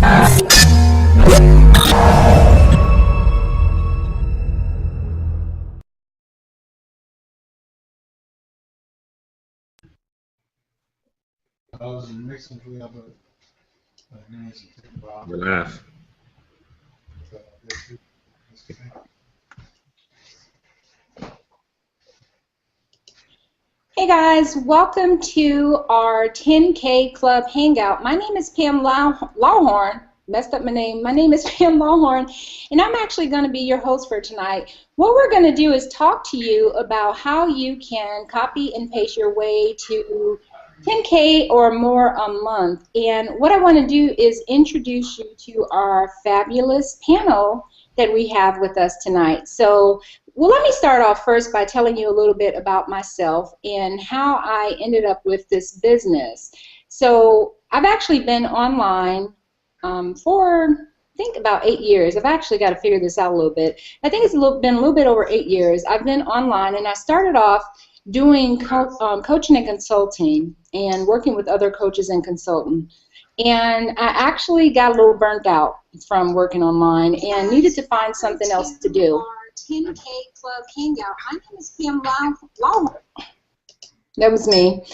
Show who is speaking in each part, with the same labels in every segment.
Speaker 1: Laugh.
Speaker 2: Hey guys, welcome to our 10K Club Hangout. My name is Pam Lawhorn. Messed up my name. My name is Pam Lawhorn, and I'm actually going to be your host for tonight. What we're going to do is talk to you about how you can copy and paste your way to 10K or more a month. And what I want to do is introduce you to our fabulous panel that we have with us tonight. So, well, let me start off first by telling you a little bit about myself and how I ended up with this business. So, I've actually been online for, I think, about 8 years. I've actually got to figure this out a little bit. I think it's been a little bit over 8 years. I've been online, and I started off doing coaching and consulting and working with other coaches and consultants. And I actually got a little burnt out from working online and needed to find something else to do. 10K Club Hangout. My name is Pam Lawhorn. That was me.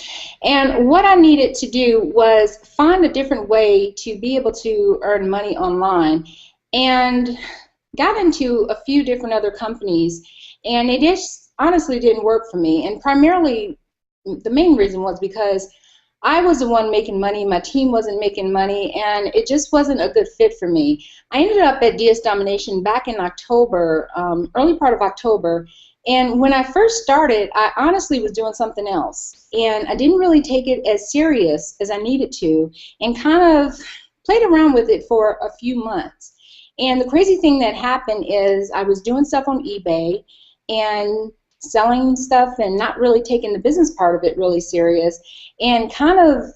Speaker 2: And what I needed to do was find a different way to be able to earn money online, and got into a few different other companies, and it just honestly didn't work for me. And primarily, the main reason was because I was the one making money, my team wasn't making money, and it just wasn't a good fit for me. I ended up at DS Domination back in October, early part of October, and when I first started, I honestly was doing something else, and I didn't really take it as serious as I needed to, and kind of played around with it for a few months. And the crazy thing that happened is I was doing stuff on eBay and selling stuff and not really taking the business part of it really serious, and kind of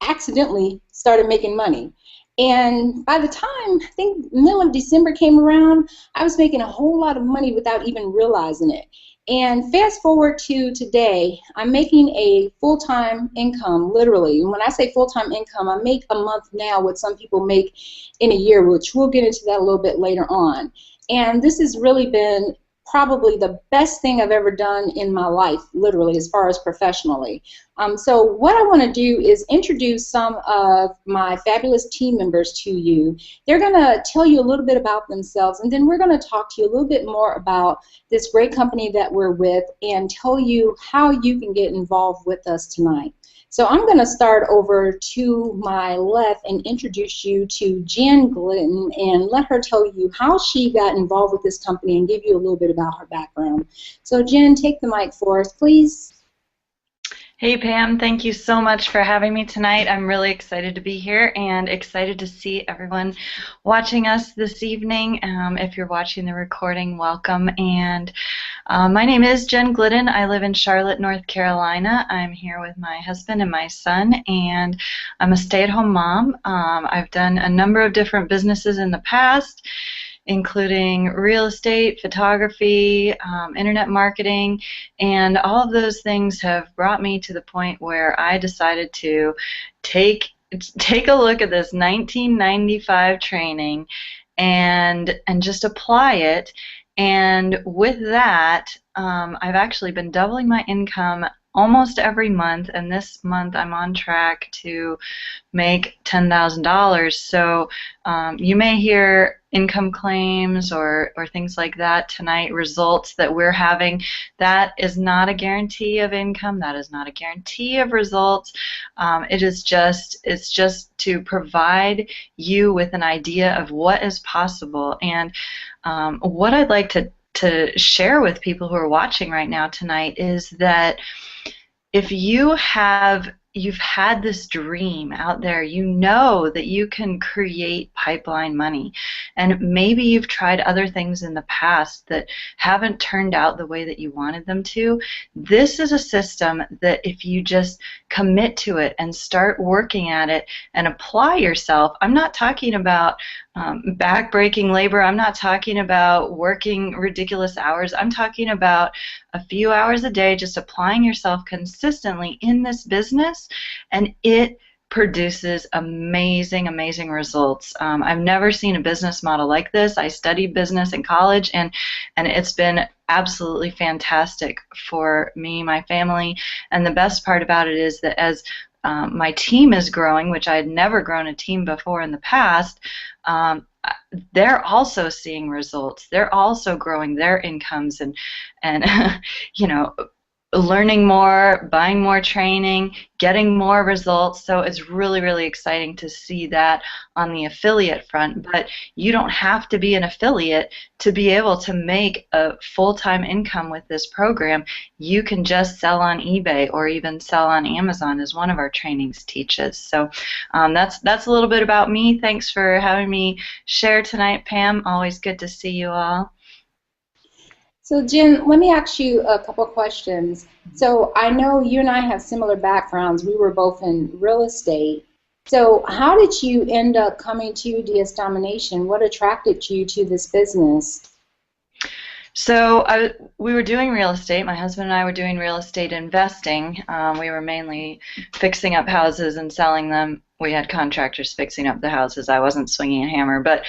Speaker 2: accidentally started making money. And by the time, I think, middle of December came around, I was making a whole lot of money without even realizing it. And fast forward to today, I'm making a full-time income, literally. And when I say full-time income, I make a month now what some people make in a year, which we'll get into that a little bit later on. And this has really been probably the best thing I've ever done in my life, literally, as far as professionally. So what I want to do is introduce some of my fabulous team members to you. They're going to tell you a little bit about themselves, and then we're going to talk to you a little bit more about this great company that we're with and tell you how you can get involved with us tonight. So I'm going to start over to my left and introduce you to Jen Glidden and let her tell you how she got involved with this company and give you a little bit about her background. So Jen, take the mic for us, please.
Speaker 3: Hey Pam, thank you so much for having me tonight. I'm really excited to be here and excited to see everyone watching us this evening. If you're watching the recording, welcome. And my name is Jen Glidden. I live in Charlotte, North Carolina. I'm here with my husband and my son, and I'm a stay-at-home mom. I've done a number of different businesses in the past, including real estate, photography, internet marketing, and all of those things have brought me to the point where I decided to take a look at this 1995 training and just apply it. And with that, I've actually been doubling my income almost every month, and this month I'm on track to make $10,000. So you may hear income claims or things like that tonight, results that we're having. That is not a guarantee of income. That is not a guarantee of results. It's just to provide you with an idea of what is possible. And what I'd like to share with people who are watching right now tonight is that if you've had this dream out there, you know that you can create pipeline money, and maybe you've tried other things in the past that haven't turned out the way that you wanted them to. This is a system that if you just commit to it and start working at it and apply yourself, I'm not talking about back-breaking labor, I'm not talking about working ridiculous hours, I'm talking about a few hours a day just applying yourself consistently in this business, and it produces amazing, amazing results. I've never seen a business model like this. I studied business in college, and it's been absolutely fantastic for me, my family, and the best part about it is that as my team is growing, which I had never grown a team before in the past, they're also seeing results. They're also growing their incomes and you know, learning more, buying more training, getting more results. So it's really, really exciting to see that on the affiliate front. But you don't have to be an affiliate to be able to make a full-time income with this program. You can just sell on eBay or even sell on Amazon, as one of our trainings teaches. So that's a little bit about me. Thanks for having me share tonight, Pam. Always good to see you all.
Speaker 2: So Jen, let me ask you a couple questions. So I know you and I have similar backgrounds. We were both in real estate. So how did you end up coming to DS Domination? What attracted you to this business?
Speaker 3: So we were doing real estate. My husband and I were doing real estate investing. We were mainly fixing up houses and selling them. We had contractors fixing up the houses. I wasn't swinging a hammer, but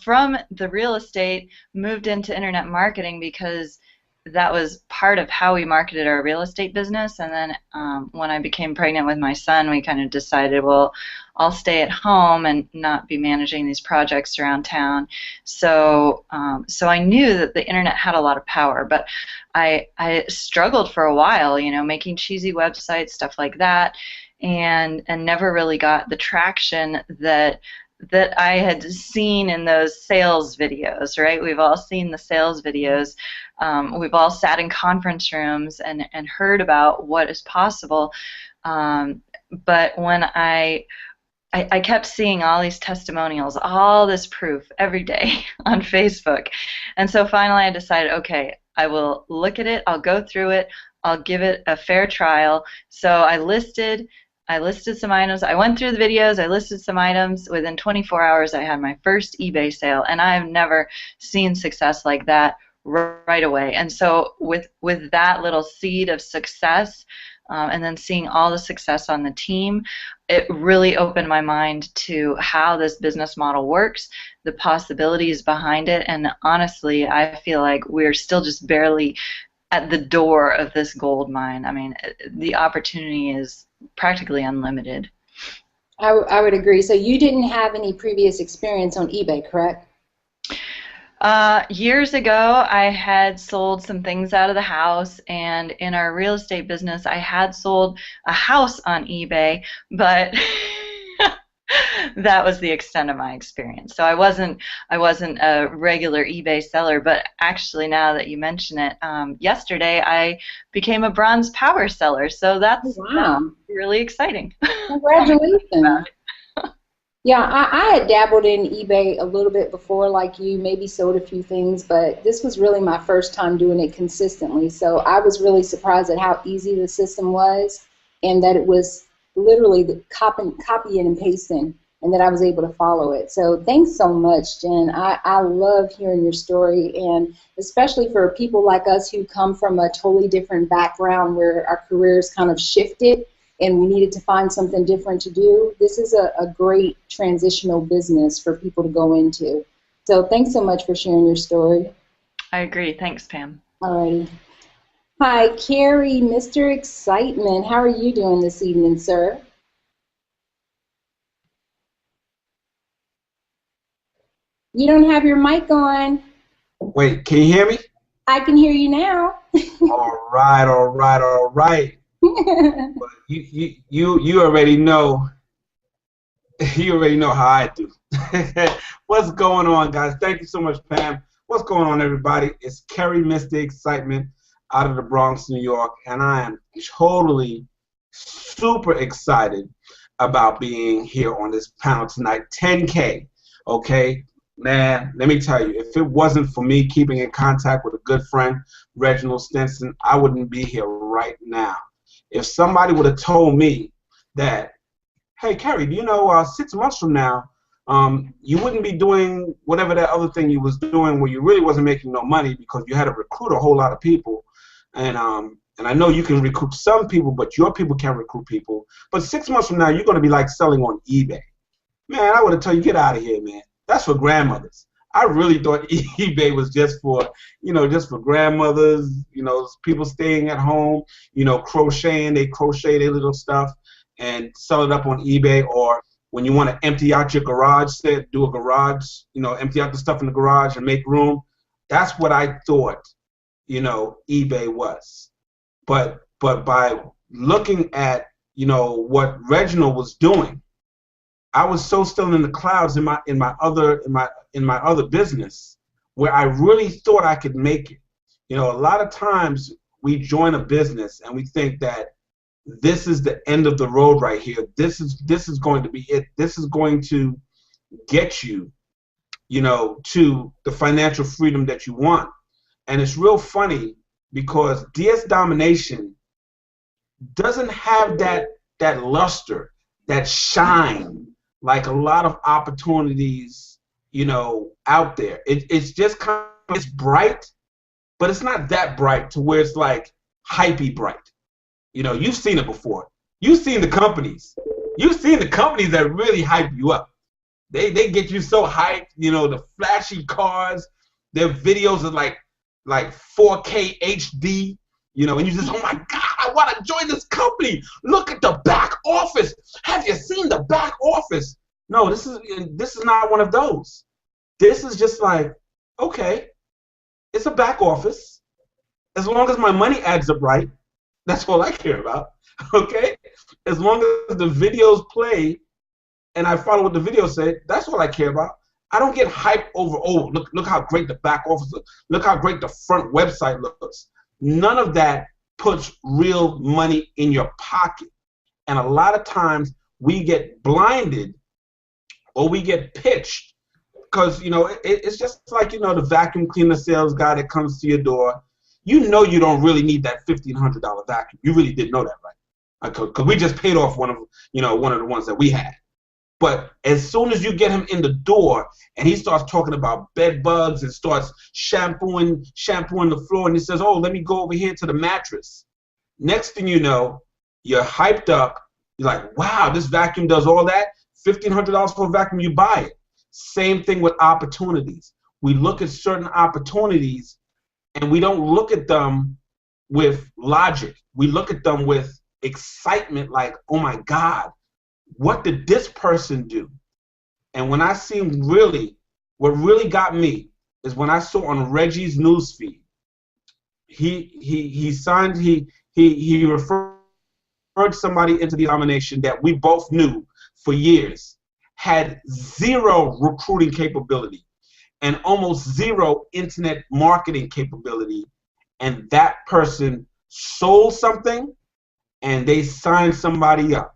Speaker 3: from the real estate, moved into internet marketing because that was part of how we marketed our real estate business. And then when I became pregnant with my son, we kind of decided, well, I'll stay at home and not be managing these projects around town. So I knew that the internet had a lot of power, but I struggled for a while, you know, making cheesy websites, stuff like that, and never really got the traction that I had seen in those sales videos, right? We've all seen the sales videos. We've all sat in conference rooms and heard about what is possible. But when I kept seeing all these testimonials, all this proof every day on Facebook. And so finally I decided, okay, I will look at it, I'll go through it, I'll give it a fair trial. So I listed some items. I went through the videos. I listed some items. Within 24 hours, I had my first eBay sale, and I have never seen success like that right away. And so with that little seed of success, and then seeing all the success on the team, it really opened my mind to how this business model works, the possibilities behind it, and honestly, I feel like we're still just barely at the door of this gold mine. I mean, the opportunity is practically unlimited.
Speaker 2: I would agree. So you didn't have any previous experience on eBay, correct?
Speaker 3: Years ago, I had sold some things out of the house, and in our real estate business, I had sold a house on eBay, but that was the extent of my experience. So I wasn't a regular eBay seller, but actually now that you mention it, yesterday I became a bronze power seller. So that's really exciting.
Speaker 2: Congratulations. Yeah, I had dabbled in eBay a little bit before, like you, maybe sold a few things, but this was really my first time doing it consistently. So I was really surprised at how easy the system was, and that it was literally the copying and pasting, and that I was able to follow it. So thanks so much, Jen. I love hearing your story, and especially for people like us who come from a totally different background where our careers kind of shifted and we needed to find something different to do. This is a great transitional business for people to go into. So thanks so much for sharing your story.
Speaker 3: I agree. Thanks, Pam.
Speaker 2: Alrighty. Hi, Carrie, Mr. Excitement. How are you doing this evening, sir? You don't have your mic on.
Speaker 1: Wait, can you hear me?
Speaker 2: I can hear you now.
Speaker 1: All right, all right, all right. But you already know. You already know how I do. What's going on, guys? Thank you so much, Pam. What's going on, everybody? It's Kerry, Mr. Excitement, out of the Bronx, New York, and I am totally super excited about being here on this panel tonight. 10K, okay? Man, let me tell you, if it wasn't for me keeping in contact with a good friend, Reginald Stinson, I wouldn't be here right now. If somebody would have told me that, hey, Kerry, do you know 6 months from now, you wouldn't be doing whatever that other thing you was doing where you really wasn't making no money because you had to recruit a whole lot of people, and And I know you can recruit some people, but your people can't recruit people. But 6 months from now, you're going to be like selling on eBay. Man, I would have told you, get out of here, man. That's for grandmothers. I really thought eBay was just for, just for grandmothers, people staying at home, crocheting. They crochet their little stuff and sell it up on eBay. Or when you want to empty out your garage set, do a garage, empty out the stuff in the garage and make room. That's what I thought, eBay was. But by looking at, what Reginald was doing, I was so still in the clouds in my other business where I really thought I could make it. A lot of times we join a business and we think that this is the end of the road right here. This is going to be it. This is going to get you, to the financial freedom that you want. And it's real funny because DS Domination doesn't have that luster, that shine, like a lot of opportunities, out there. It's just it's bright, but it's not that bright to where it's like hypey bright. You've seen it before. You've seen the companies. You've seen the companies that really hype you up. They get you so hyped, the flashy cars, their videos are like 4K HD, and you just, oh my God, I want to join this company. Look at the back office. Have you seen the back office? No, this is not one of those. This is just like, okay, it's a back office. As long as my money adds up right, that's all I care about. Okay? As long as the videos play and I follow what the video said, that's all I care about. I don't get hyped over, oh, look how great the back office looks. Look how great the front website looks. None of that puts real money in your pocket. And a lot of times we get blinded or we get pitched because, it's just like, the vacuum cleaner sales guy that comes to your door. You don't really need that $1,500 vacuum. You really didn't know that, right? Because we just paid off one of the ones that we had. But as soon as you get him in the door and he starts talking about bed bugs and starts shampooing the floor and he says, oh, let me go over here to the mattress. Next thing you know, you're hyped up. You're like, wow, this vacuum does all that? $1,500 for a vacuum, you buy it. Same thing with opportunities. We look at certain opportunities and we don't look at them with logic. We look at them with excitement like, oh my God, what did this person do? And when I see what really got me is when I saw on Reggie's newsfeed, he referred somebody into the domination that we both knew for years had zero recruiting capability and almost zero internet marketing capability, and that person sold something and they signed somebody up.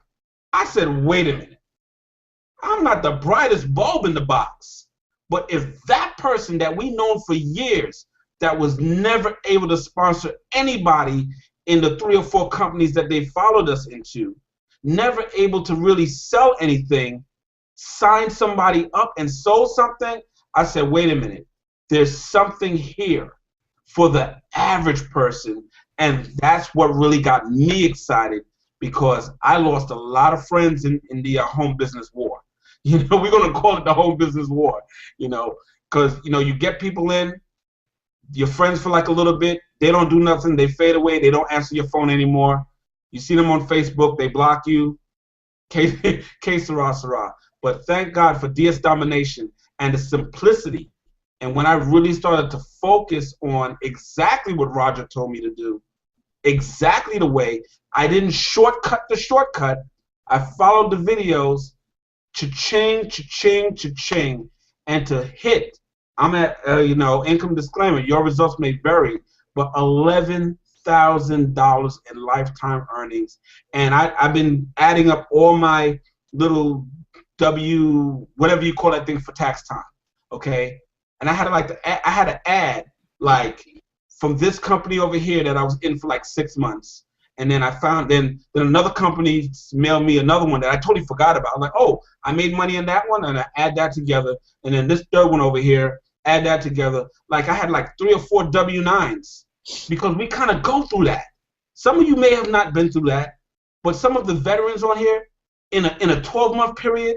Speaker 1: I said, wait a minute. I'm not the brightest bulb in the box, but if that person that we known for years that was never able to sponsor anybody in the 3 or 4 companies that they followed us into, never able to really sell anything, signed somebody up and sold something, I said, wait a minute. There's something here for the average person, and that's what really got me excited because I lost a lot of friends in the home business war. We're going to call it the home business war, because, you get people in, your friends for like a little bit, they don't do nothing, they fade away, they don't answer your phone anymore. You see them on Facebook, they block you. Que sera, sera. But thank God for DS Domination and the simplicity. And when I really started to focus on exactly what Roger told me to do, exactly the way, I didn't shortcut the shortcut. I followed the videos, cha-ching, cha-ching, cha-ching, and to hit. I'm at, income disclaimer, your results may vary, but $11,000 in lifetime earnings. And I've been adding up all my little whatever you call that thing for tax time, okay? And I had to add like from this company over here that I was in for like 6 months, and then I found then another company mailed me another one that I totally forgot about. I'm like, oh, I made money in that one, and I add that together, and then this third one over here, add that together. Like I had like 3 or 4 W-9s because we kind of go through that. Some of you may have not been through that, but some of the veterans on here, in a 12-month period,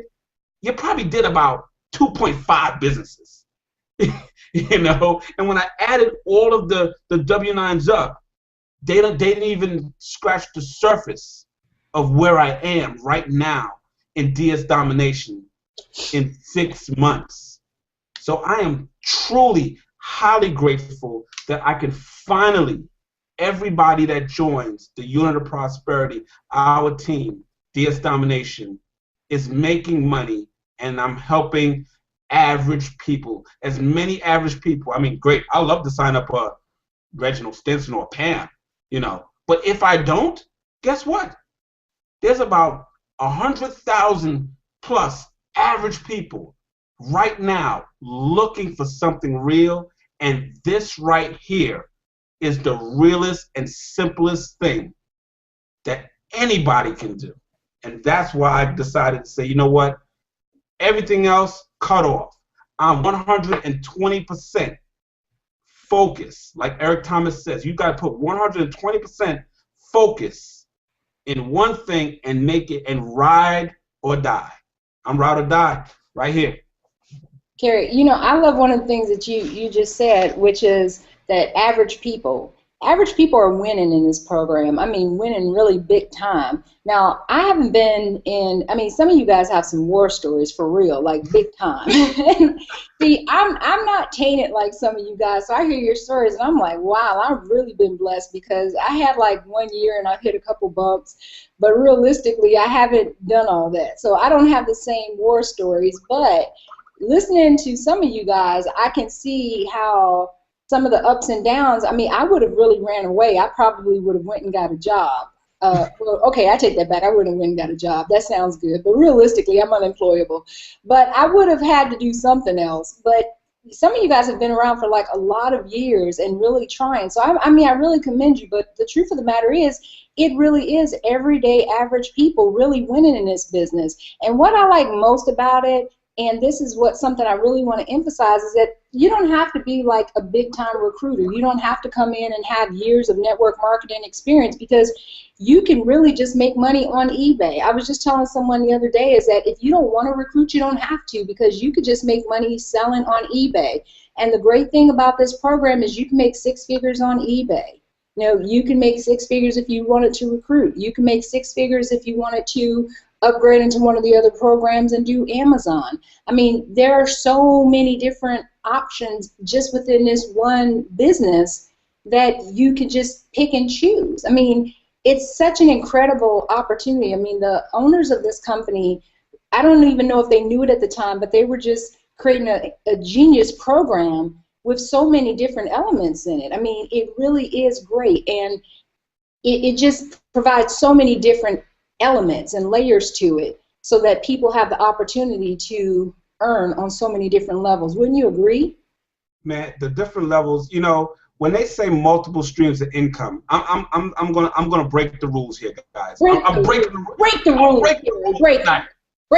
Speaker 1: you probably did about 2.5 businesses. You know, and when I added all of the W-9s up, they didn't even scratch the surface of where I am right now in DS Domination in 6 months. So I am truly, highly grateful that I can finally, everybody that joins the Unit of Prosperity, our team, DS Domination, is making money, and I'm helping average people, as many average people. I mean, great. I love to sign up a Reginald Stinson or Pam, you know. But if I don't, guess what? There's about 100,000 plus average people right now looking for something real, and this right here is the realest and simplest thing that anybody can do. And that's why I decided to say, you know what? Everything else, cut off. I'm 120% focus. Like Eric Thomas says, you got to put 120% focus in one thing and make it and ride or die. I'm ride or die right here.
Speaker 2: Carrie, you know, I love one of the things that you just said, which is that average people are winning in this program. I mean, winning really big time. Now, I haven't been in, I mean, some of you guys have some war stories for real, like big time. See, I'm not tainted like some of you guys, so I hear your stories and I'm like, wow, I've really been blessed, because I had like 1 year and I've hit a couple bumps, but realistically, I haven't done all that. So I don't have the same war stories, but listening to some of you guys, I can see how some of the ups and downs. I mean, I would have really ran away. I probably would have went and got a job. Well, okay, I take that back. I wouldn't have went and got a job. That sounds good. But realistically, I'm unemployable. But I would have had to do something else. But some of you guys have been around for like a lot of years and really trying. So, I mean, I really commend you. But the truth of the matter is, it really is everyday average people really winning in this business. And what I like most about it, and this is what something I really want to emphasize, is that you don't have to be like a big-time recruiter. You don't have to come in and have years of network marketing experience, because you can really just make money on eBay. I was just telling someone the other day is that if you don't want to recruit, you don't have to, because you could just make money selling on eBay. And the great thing about this program is you can make 6 figures on eBay. You know, you can make 6 figures if you wanted to recruit. You can make 6 figures if you wanted to upgrade into one of the other programs and do Amazon. I mean, there are so many different options just within this one business that you can just pick and choose. I mean, it's such an incredible opportunity. I mean, the owners of this company, I don't even know if they knew it at the time, but they were just creating a genius program with so many different elements in it. I mean, it really is great, and it just provides so many different elements and layers to it so that people have the opportunity to earn on so many different levels. Wouldn't you agree?
Speaker 1: Man, the different levels, you know, when they say multiple streams of income, I'm gonna break the rules here, guys. I'm breaking the rules.
Speaker 2: Break the rules.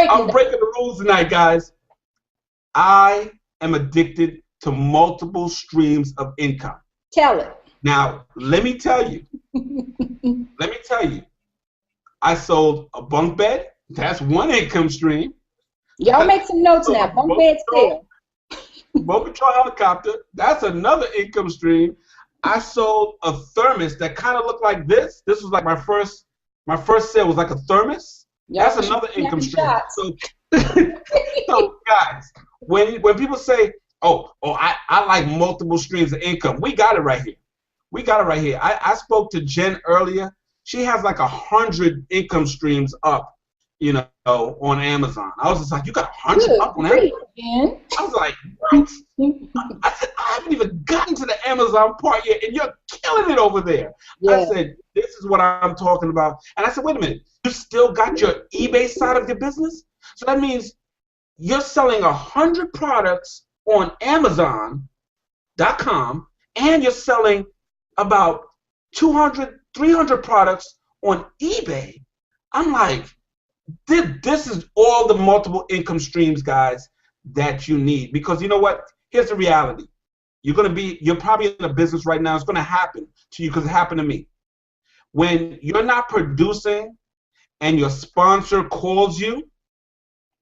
Speaker 1: I'm breaking the rules tonight, guys. I am addicted to multiple streams of income.
Speaker 2: Tell it.
Speaker 1: Now, let me tell you. I sold a bunk bed. That's one income stream.
Speaker 2: Y'all make some notes now. Bunk bed sale.
Speaker 1: Remote control helicopter. That's another income stream. I sold a thermos that kind of looked like this. This was like my first sale was like a thermos. Yep. That's another income stream. So guys, when people say, I like multiple streams of income, we got it right here. I spoke to Jen earlier. She has like 100 income streams up, you know, on Amazon. I was just like, you got 100 up on Amazon? I was like, what? I said, I haven't even gotten to the Amazon part yet, and you're killing it over there. Yeah. I said, this is what I'm talking about. And I said, wait a minute, you still got your eBay side of your business? So that means you're selling 100 products on Amazon.com, and you're selling about 200, 300 products on eBay. I'm like, this is all the multiple income streams, guys, that you need. Because you know what? Here's the reality. You're probably in a business right now. It's going to happen to you because it happened to me. when you're not producing and your sponsor calls you,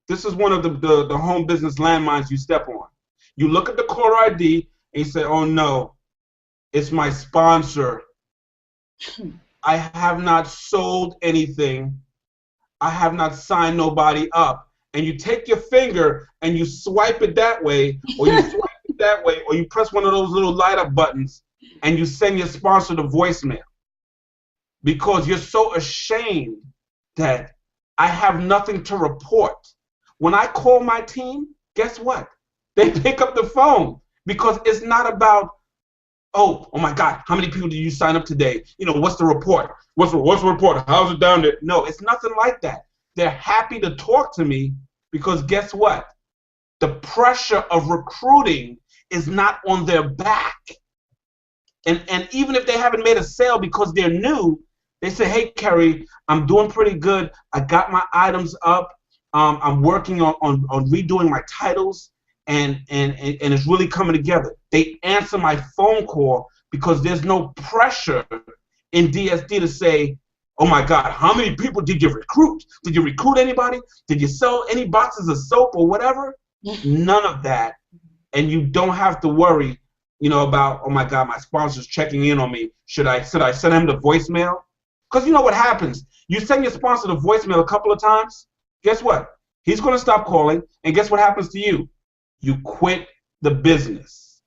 Speaker 1: this is one of the home business landmines you step on. You look at the caller ID and you say, oh no, it's my sponsor. I have not sold anything. I have not signed nobody up. And you take your finger and you swipe it that way, or you swipe it that way, or you press one of those little light up buttons and you send your sponsor the voicemail. Because you're so ashamed that I have nothing to report. When I call my team, guess what? They pick up the phone, because it's not about, oh my God, how many people did you sign up today? You know, what's the report? What's the report? How's it down there? No, it's nothing like that. They're happy to talk to me because guess what? The pressure of recruiting is not on their back. And even if they haven't made a sale because they're new, they say, hey, Kerry, I'm doing pretty good. I got my items up. I'm working on redoing my titles, and it's really coming together. They answer my phone call because there's no pressure in DSD to say, oh my God, how many people did you recruit? Did you recruit anybody? Did you sell any boxes of soap or whatever? None of that. And you don't have to worry, you know, about, oh my God, my sponsor's checking in on me. Should I send him the voicemail? Because you know what happens? You send your sponsor the voicemail a couple of times, guess what? He's going to stop calling, and guess what happens to you? You quit the business.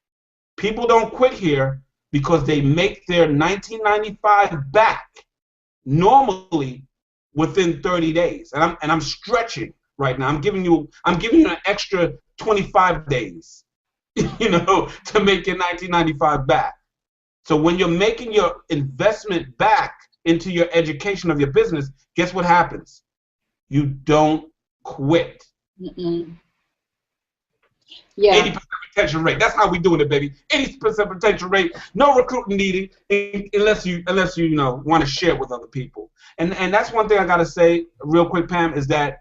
Speaker 1: People don't quit here because they make their $19.95 back normally within 30 days. And I'm stretching right now. I'm giving you an extra 25 days, you know, to make your $19.95 back. So when you're making your investment back into your education of your business, guess what happens? You don't quit.
Speaker 2: Mm-mm. Yeah.
Speaker 1: 80% retention rate. That's how we doing it, baby. 80% retention rate. No recruiting needed unless you know, want to share with other people. And that's one thing I gotta say real quick, Pam, is that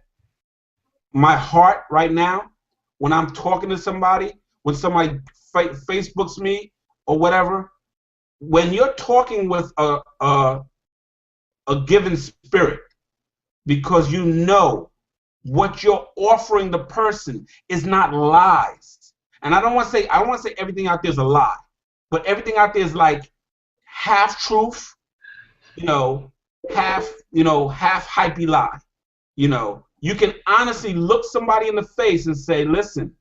Speaker 1: my heart right now, when I'm talking to somebody, when somebody Facebooks me or whatever, when you're talking with a given spirit, because you know what you're offering the person is not lies. And I don't want to say everything out there is a lie, but everything out there is like half truth, half hypey lie. You can honestly look somebody in the face and say, listen,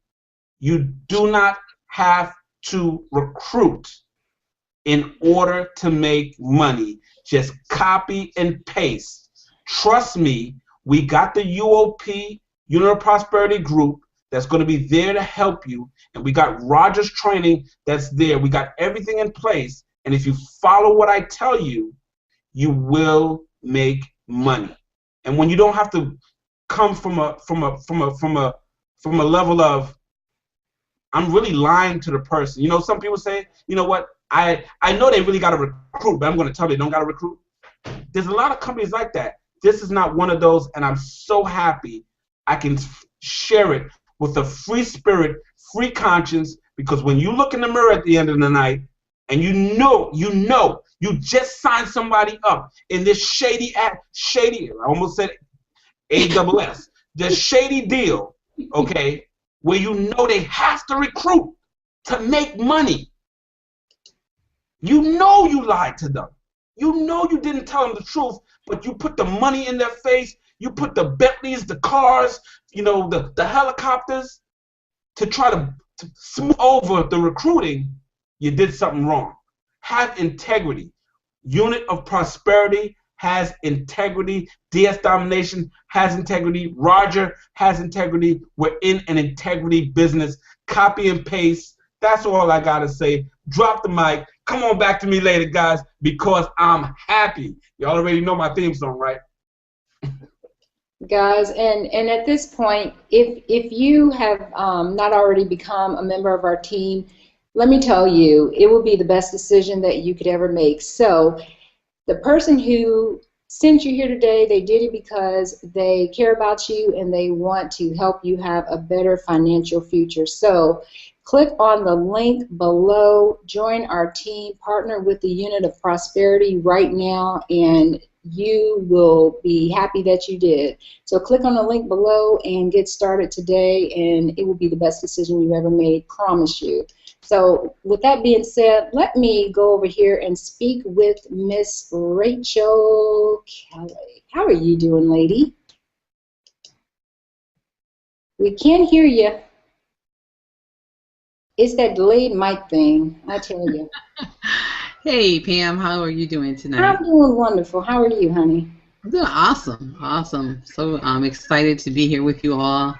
Speaker 1: you do not have to recruit in order to make money. Just copy and paste. Trust me, we got the UOP, Unit of Prosperity Group, that's going to be there to help you. And we got Roger's training that's there. We got everything in place. And if you follow what I tell you, you will make money. And when you don't have to come from a level of, I'm really lying to the person. You know, some people say, you know what, I know they really got to recruit, but I'm going to tell them they don't got to recruit. There's a lot of companies like that. This is not one of those, and I'm so happy I can share it with a free spirit, free conscience, because when you look in the mirror at the end of the night and you know you just signed somebody up in this shady, I almost said ASS, the shady deal, okay, where you know they have to recruit to make money. You know you lied to them. You know you didn't tell them the truth, but you put the money in their face, you put the Bentleys, the cars, the helicopters to try to smooth over the recruiting. You did something wrong. Have integrity. Unit of Prosperity has integrity. DS Domination has integrity. Roger has integrity. We're in an integrity business. Copy and paste. That's all I got to say. Drop the mic. Come on back to me later, guys, because I'm happy. You already know my theme song, right?
Speaker 2: Guys, and at this point, if you have not already become a member of our team, let me tell you, it will be the best decision that you could ever make. So the person who sent you here today. They did it because they care about you and they want to help you have a better financial future. So click on the link below, join our team, partner with the Unit of Prosperity right now, and you will be happy that you did. So click on the link below and get started today, and it will be the best decision you've ever made, promise you. So with that being said, let me go over here and speak with Miss Rachel Kelly. How are you doing, lady? We can't hear you. It's that delayed mic thing, I tell you.
Speaker 4: Hey, Pam, how are you doing tonight?
Speaker 2: I'm doing wonderful. How are you, honey?
Speaker 4: I'm doing awesome, awesome. So I'm excited to be here with you all.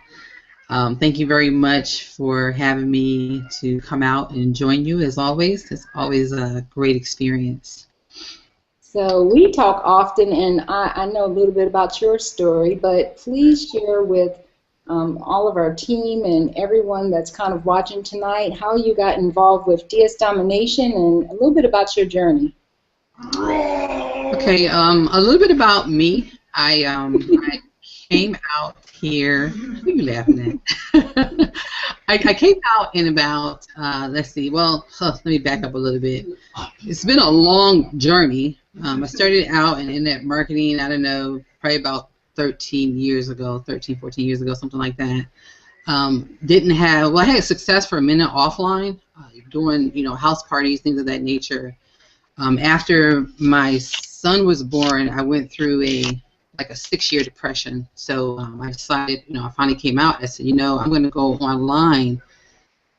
Speaker 4: Thank you very much for having me to come out and join you, as always. It's always a great experience.
Speaker 2: So we talk often, and I know a little bit about your story, but please share with all of our team and everyone that's kind of watching tonight how you got involved with DS Domination and a little bit about your journey.
Speaker 4: Okay, a little bit about me. I came out here. What are you laughing at? I came out in about, let's see, well, let me back up a little bit. It's been a long journey. I started out in internet marketing, I don't know, probably about 13 years ago, 13, 14 years ago, something like that. Didn't have, well, I had success for a minute offline, doing, you know, house parties, things of that nature. After my son was born, I went through like a 6-year depression. So I decided, you know, I finally came out. I said, you know, I'm going to go online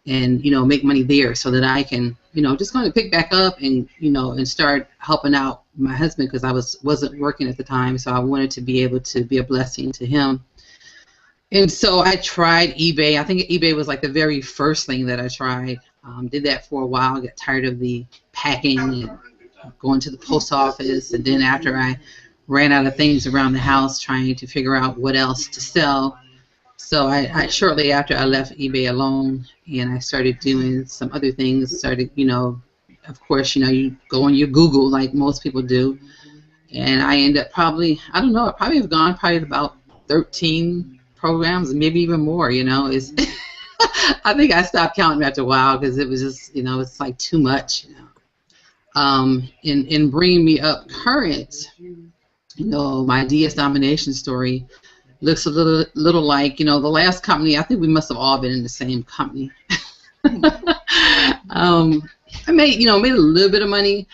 Speaker 4: and, you know, make money there so that I can, you know, just going to pick back up and, you know, and start helping out my husband because I wasn't working at the time. So I wanted to be able to be a blessing to him. And so I tried eBay. I think eBay was like the very first thing that I tried. Did that for a while. Got tired of the packing and going to the post office. And then after I ran out of things around the house trying to figure out what else to sell. So I shortly after I left eBay alone and I started doing some other things, started, you know, of course, you know, you go on your Google like most people do. And I ended up probably, I don't know, I probably have gone probably about 13 programs, maybe even more, you know. It's I think I stopped counting after a while because it was just, you know, it's like too much, you know. In bringing me up current, you know, my DS Domination story looks a little like, you know, the last company. I think we must have all been in the same company. I made a little bit of money,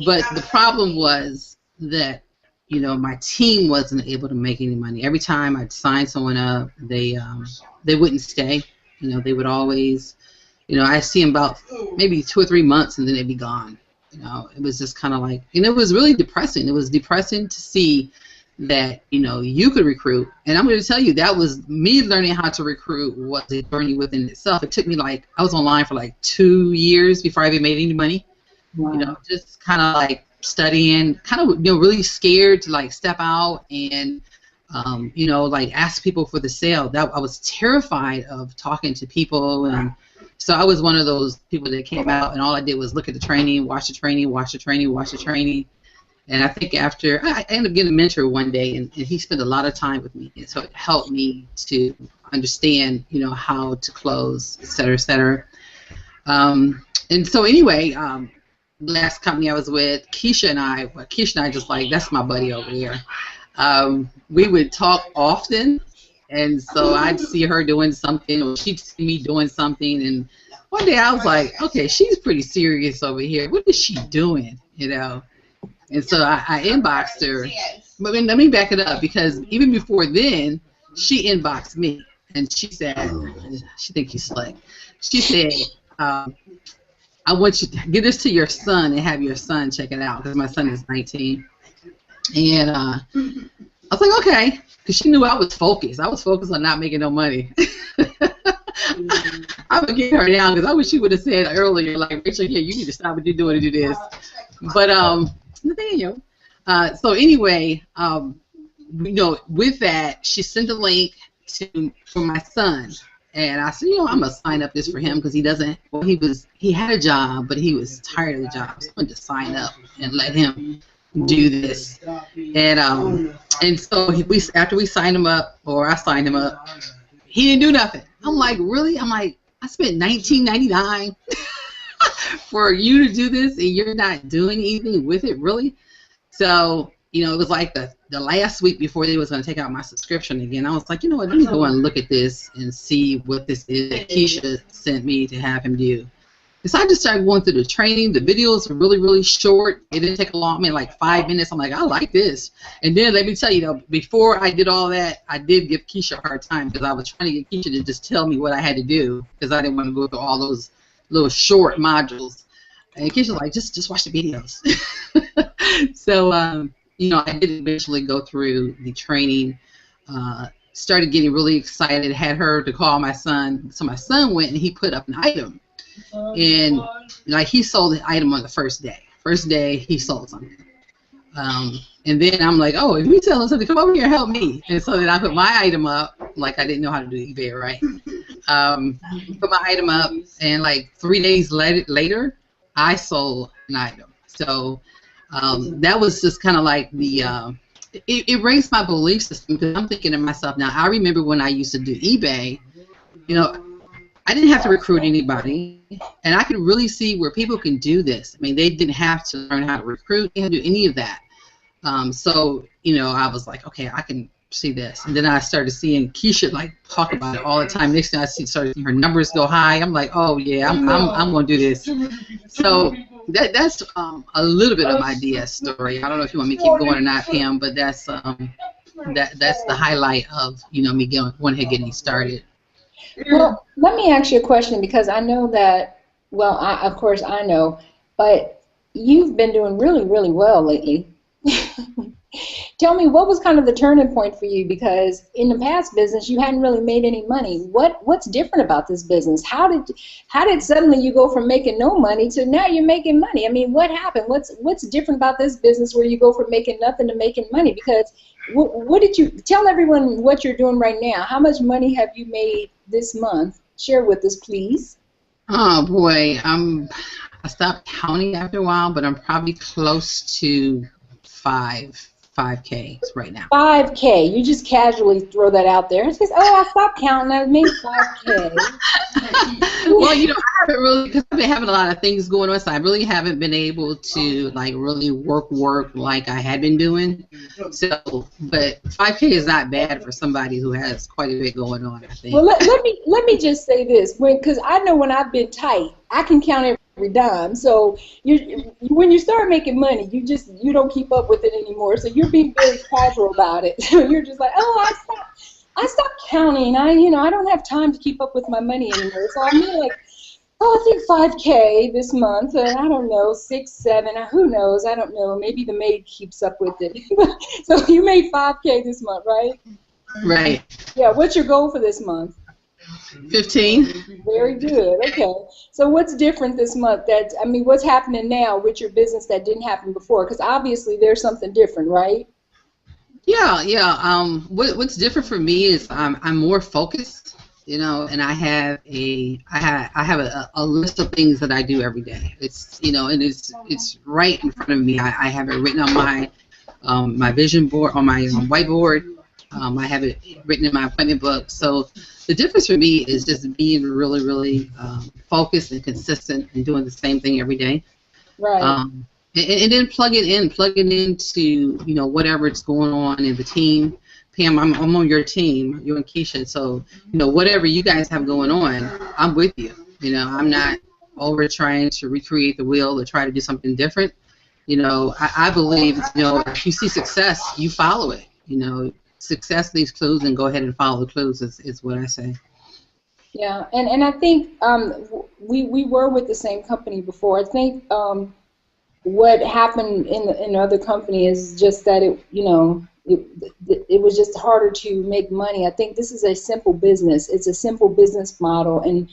Speaker 4: but the problem was that, you know, my team wasn't able to make any money. Every time I'd sign someone up, they wouldn't stay. You know, they would always, you know, I see them about maybe 2 or 3 months and then they'd be gone. You know, it was just kind of like, and it was really depressing. It was depressing to see that, you know, you could recruit. And I'm going to tell you, that was me learning how to recruit was a journey within itself. It took me like, I was online for like 2 years before I even made any money. Wow. You know, just kind of like studying, kind of, you know, really scared to like step out and, you know, like ask people for the sale. That I was terrified of talking to people. And so I was one of those people that came out and all I did was look at the training, watch the training, watch the training, watch the training. And I think after, I ended up getting a mentor one day, and he spent a lot of time with me. And so it helped me to understand, you know, how to close, et cetera, et cetera. And so anyway, last company I was with, Keisha and I just like, that's my buddy over there. We would talk often, and so I'd see her doing something, or she'd see me doing something, and one day I was like, okay, she's pretty serious over here. What is she doing, you know? And so I inboxed her. But let me back it up, because even before then, she inboxed me, and she said, she thinks she's slick. She said, I want you to give this to your son and have your son check it out, because my son is 19. And I was like, okay, because she knew I was focused. I was focused on not making no money. I would get her down, because I wish she would have said earlier, like, Rachel, yeah, you need to stop what you're doing to do this. But Nathaniel. So anyway, you know, with that, she sent a link for my son, and I said, you know, I'm gonna sign up this for him because he doesn't. Well, he had a job, but he was tired of the job. So I wanted to sign up and let him do this. And so after we signed him up, or I signed him up, he didn't do nothing. I'm like, really? I'm like, I spent $19.99 for you to do this, and you're not doing anything with it, really? So, it was like the last week before they was going to take out my subscription again. I was like, you know what, let me go and look at this and see what this is that Keisha sent me to have him do. And so I just started going through the training. The videos were really, really short. It didn't take a long, like 5 minutes. I'm like, I like this. And then let me tell you, before I did all that, I did give Keisha a hard time because I was trying to get Keisha to just tell me what I had to do because I didn't want to go through all those little short modules. And Keisha was like, just watch the videos. So, I did eventually go through the training, started getting really excited, had her to call my son. So my son went and he put up an item. And like he sold the item on the first day. First day he sold something. And then I'm like, oh, if you selling something, come over here and help me. And so then I put my item up, like I didn't know how to do eBay, right? Put my item up, and like 3 days later, I sold an item. So that was just kind of like it raised my belief system because I'm thinking to myself, now I remember when I used to do eBay, I didn't have to recruit anybody, and I could really see where people can do this. I mean, they didn't have to learn how to recruit, they didn't do any of that. So, I was like, okay, I can see this. And then I started seeing Keisha like talk about it all the time. Next thing I started seeing her numbers go high. I'm like, oh yeah, I'm gonna do this. So that's a little bit of my DS story. I don't know if you want me to keep going or not, Pam, but that's the highlight of me going ahead getting started.
Speaker 2: Well, let me ask you a question because I know that. Well, of course I know, but you've been doing really, really well lately. Tell me, what was kind of the turning point for you? Because in the past business, you hadn't really made any money. What's different about this business? How did suddenly you go from making no money to now you're making money? I mean, what happened? What's different about this business where you go from making nothing to making money? Because what did you tell everyone what you're doing right now? How much money have you made this month? Share with us, please.
Speaker 4: Oh boy, I stopped counting after a while, but I'm probably close to 5K right now.
Speaker 2: 5K. You just casually throw that out there. It's just, I stopped counting. I made 5K.
Speaker 4: Well, I haven't really, because I've been having a lot of things going on, so I really haven't been able to like really work like I had been doing. So, but 5K is not bad for somebody who has quite a bit going on, I think.
Speaker 2: Well, let me just say this, because I know when I've been tight, I can count every dime. So when you start making money, you don't keep up with it anymore. So you're being very casual about it. You're just like, I stopped counting. I don't have time to keep up with my money anymore. So I mean, like, I think 5K this month. I don't know, 6, 7. Who knows? I don't know. Maybe the maid keeps up with it. So you made 5K this month, right?
Speaker 4: Right.
Speaker 2: Yeah. What's your goal for this month?
Speaker 4: 15.
Speaker 2: Very good. Okay. So what's different this month? What's happening now with your business that didn't happen before? Because obviously there's something different, right?
Speaker 4: Yeah. What's different for me is I'm more focused, and I have a list of things that I do every day. It's and it's right in front of me. I have it written on my vision board, on my whiteboard. I have it written in my appointment book. So the difference for me is just being really, really focused and consistent and doing the same thing every day.
Speaker 2: Right.
Speaker 4: And then plug it into whatever's going on in the team. Pam, I'm on your team, you and Keisha. So whatever you guys have going on, I'm with you. I'm not over trying to recreate the wheel or try to do something different. I believe if you see success, you follow it. Success leaves clues, and go ahead and follow the clues is what I say.
Speaker 2: Yeah, and I think we were with the same company before. I think what happened in the other company is just that it was just harder to make money. I think this is a simple business. It's a simple business model, and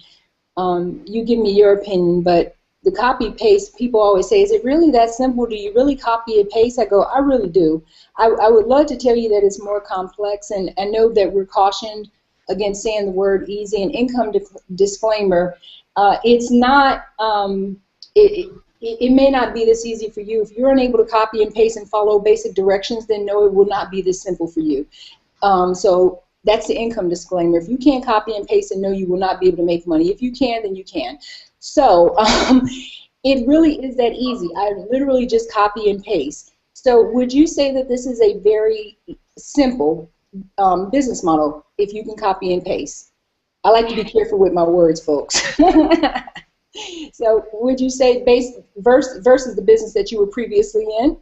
Speaker 2: you give me your opinion, but the copy paste, people always say, is it really that simple? Do you really copy and paste? I go, I really do. I would love to tell you that it's more complex, and I know that we're cautioned against saying the word easy. And income disclaimer, it's not, it may not be this easy for you. If you're unable to copy and paste and follow basic directions, then no, it will not be this simple for you. So that's the income disclaimer. If you can't copy and paste, and no, you will not be able to make money. If you can, then you can. So it really is that easy. I literally just copy and paste. So would you say that this is a very simple business model if you can copy and paste? I like to be careful with my words, folks. So would you say versus the business that you were previously in?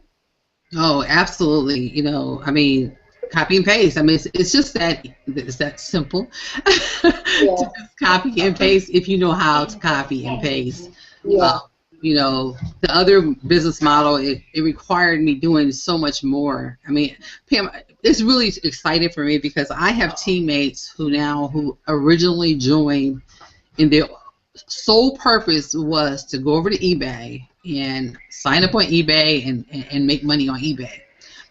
Speaker 4: Oh, absolutely. You know, I mean, copy and paste. I mean, it's just that simple.
Speaker 2: Yeah.
Speaker 4: To just copy and paste if you know how to copy and paste.
Speaker 2: Yeah.
Speaker 4: You know, the other business model, it required me doing so much more. I mean, Pam, it's really exciting for me because I have teammates who originally joined, and their sole purpose was to go over to eBay and sign up on eBay and make money on eBay.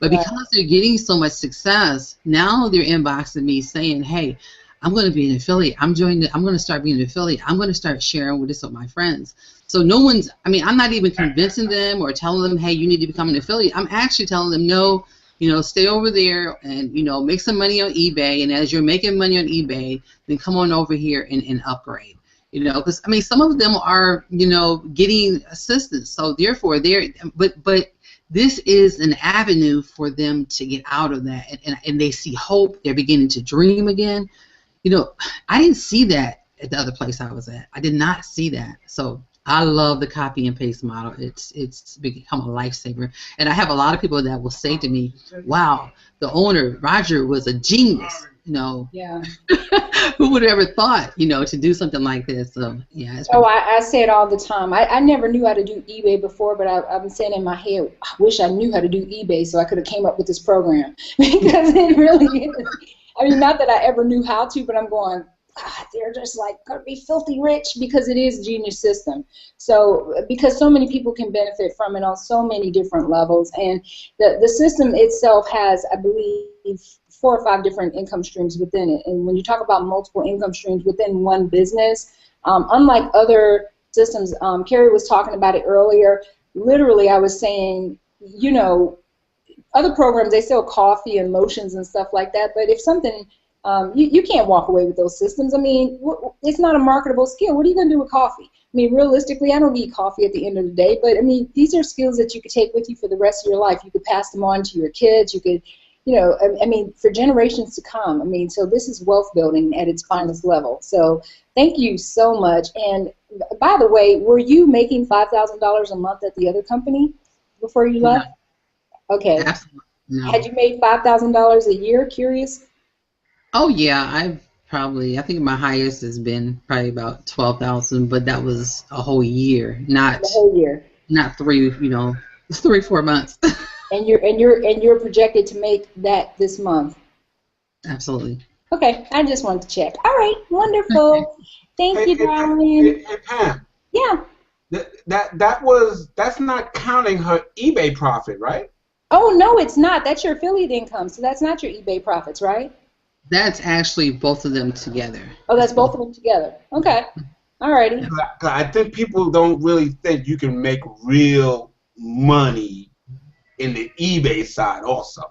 Speaker 4: But because they're getting so much success, now they're inboxing me saying, hey, I'm going to be an affiliate. I'm going to start being an affiliate. I'm going to start sharing this with my friends. So I'm not even convincing them or telling them, hey, you need to become an affiliate. I'm actually telling them, no, stay over there and, make some money on eBay. And as you're making money on eBay, then come on over here and upgrade. Because, some of them are, getting assistance. So therefore, but this is an avenue for them to get out of that. And they see hope. They're beginning to dream again. I didn't see that at the other place I was at. I did not see that. So I love the copy and paste model. It's become a lifesaver. And I have a lot of people that will say to me, wow, the owner, Roger, was a genius.
Speaker 2: Yeah.
Speaker 4: Who would have ever thought, to do something like this? So, yeah.
Speaker 2: I say it all the time. I never knew how to do eBay before, but I've been saying in my head, I wish I knew how to do eBay so I could have came up with this program. Because it really is. Not that I ever knew how to, but I'm going, God, they're just like going to be filthy rich because it is a genius system. So because so many people can benefit from it on so many different levels. And the system itself has, I believe, 4 or 5 different income streams within it. And when you talk about multiple income streams within one business, unlike other systems, Carrie was talking about it earlier. Literally, I was saying, other programs, they sell coffee and lotions and stuff like that, but if something, you can't walk away with those systems. It's not a marketable skill. What are you going to do with coffee? Realistically, I don't need coffee at the end of the day, but, these are skills that you could take with you for the rest of your life. You could pass them on to your kids. You could, for generations to come. So this is wealth building at its finest level. So thank you so much. And by the way, were you making $5,000 a month at the other company before you left?
Speaker 4: No.
Speaker 2: Okay.
Speaker 4: Absolutely. No.
Speaker 2: Had you made $5,000 a year? Curious.
Speaker 4: Oh yeah, I think my highest has been probably about 12,000, but that was a whole year, not
Speaker 2: the whole year,
Speaker 4: not 3-4 months.
Speaker 2: And you're projected to make that this month.
Speaker 4: Absolutely.
Speaker 2: Okay, I just wanted to check. All right, wonderful. Thank you, darling.
Speaker 1: Hey, Pam.
Speaker 2: Yeah.
Speaker 1: That's not counting her eBay profit, right?
Speaker 2: Oh no, it's not. That's your affiliate income, so that's not your eBay profits, right?
Speaker 4: That's actually both of them together.
Speaker 2: Oh, that's both of them together. Okay. All righty.
Speaker 1: I think people don't really think you can make real money in the eBay side also.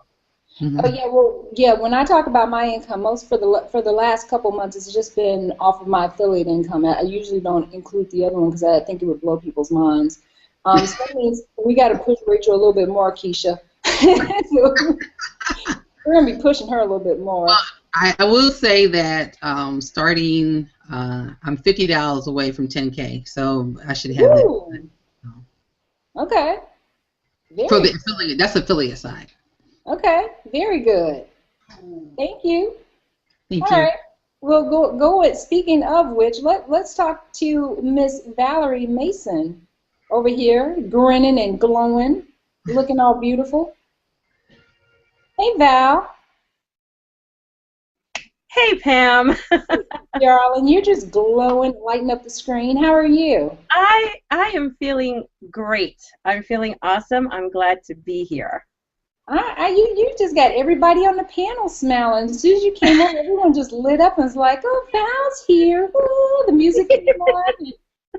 Speaker 4: Mm-hmm.
Speaker 2: Oh yeah, when I talk about my income, most for the last couple months, it's just been off of my affiliate income. I usually don't include the other one because I think it would blow people's minds. So that means we got to push Rachel a little bit more, Keisha. So we're gonna be pushing her a little bit more.
Speaker 4: I will say that starting, I'm $50 away from 10K, so I should have that.
Speaker 2: Okay.
Speaker 4: For the affiliate, that's affiliate side.
Speaker 2: Okay, very good. Thank you.
Speaker 4: Thank
Speaker 2: All
Speaker 4: you.
Speaker 2: right. Well, go with. Speaking of which, let's talk to Miss Valerie Mason over here, grinning and glowing, looking all beautiful. Hey, Val.
Speaker 5: Hey, Pam.
Speaker 2: Darling, you're just glowing, lighting up the screen. How are you?
Speaker 5: I am feeling great. I'm feeling awesome. I'm glad to be here.
Speaker 2: You just got everybody on the panel smiling. As soon as you came on, everyone just lit up and was like, "Oh, Val's here! Ooh, the music came on."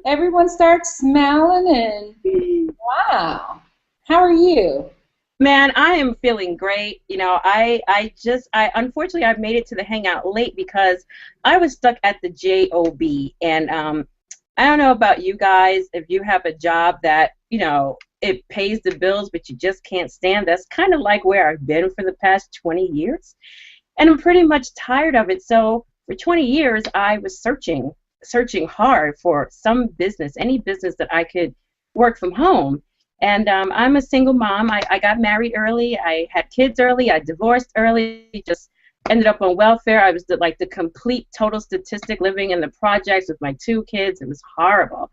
Speaker 2: Everyone starts smiling and wow. How are you?
Speaker 5: Man, I am feeling great. You know, I unfortunately I've made it to the Hangout late because I was stuck at the job, and I don't know about you guys. If you have a job that it pays the bills, but you just can't stand, that's kind of like where I've been for the past 20 years, and I'm pretty much tired of it. So for 20 years, I was searching hard for some business, any business that I could work from home. And I'm a single mom. I got married early. I had kids early. I divorced early. Just ended up on welfare. I was the complete total statistic, living in the projects with my 2 kids. It was horrible.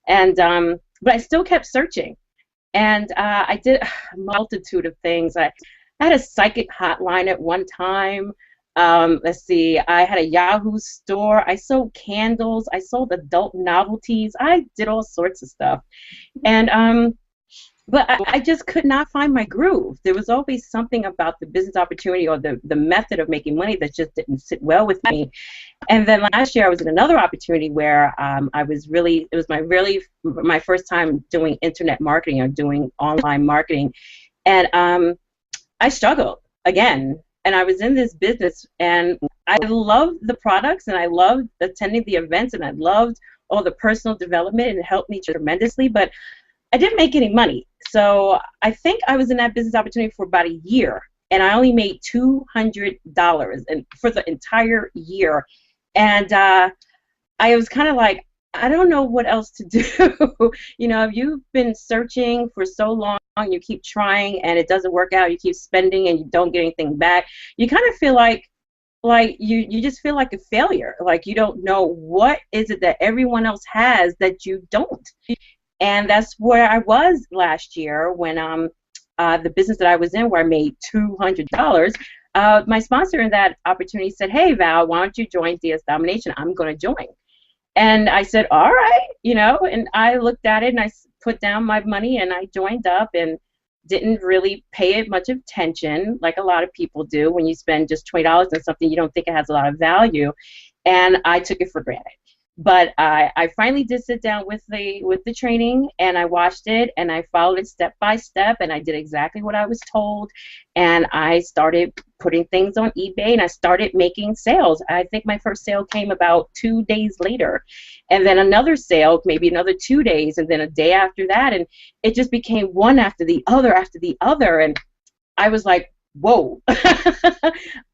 Speaker 5: And but I still kept searching. And I did a multitude of things. I had a psychic hotline at one time. Let's see. I had a Yahoo store. I sold candles. I sold adult novelties. I did all sorts of stuff. And but I just could not find my groove. There was always something about the business opportunity or the method of making money that just didn't sit well with me. And then last year I was in another opportunity where it was my first time doing internet marketing or doing online marketing. And I struggled again. And I was in this business, and I loved the products, and I loved attending the events, and I loved all the personal development, and it helped me tremendously. But I didn't make any money. So I think I was in that business opportunity for about a year, and I only made $200 for the entire year. And I was kind of like, I don't know what else to do. If you've been searching for so long, you keep trying, and it doesn't work out, you keep spending, and you don't get anything back, you kind of feel like you just feel like a failure. Like you don't know what is it that everyone else has that you don't. And that's where I was last year when the business that I was in, where I made $200, my sponsor in that opportunity said, "Hey, Val, why don't you join DS Domination? I'm going to join." And I said, "All right," and I looked at it, and I put down my money, and I joined up and didn't really pay it much attention like a lot of people do when you spend just $20 on something you don't think it has a lot of value. And I took it for granted. But I finally did sit down with the training, and I watched it, and I followed it step by step, and I did exactly what I was told, and I started putting things on eBay, and I started making sales. I think my first sale came about 2 days later, and then another sale, maybe another 2 days, and then a day after that, and it just became one after the other, and I was like, whoa,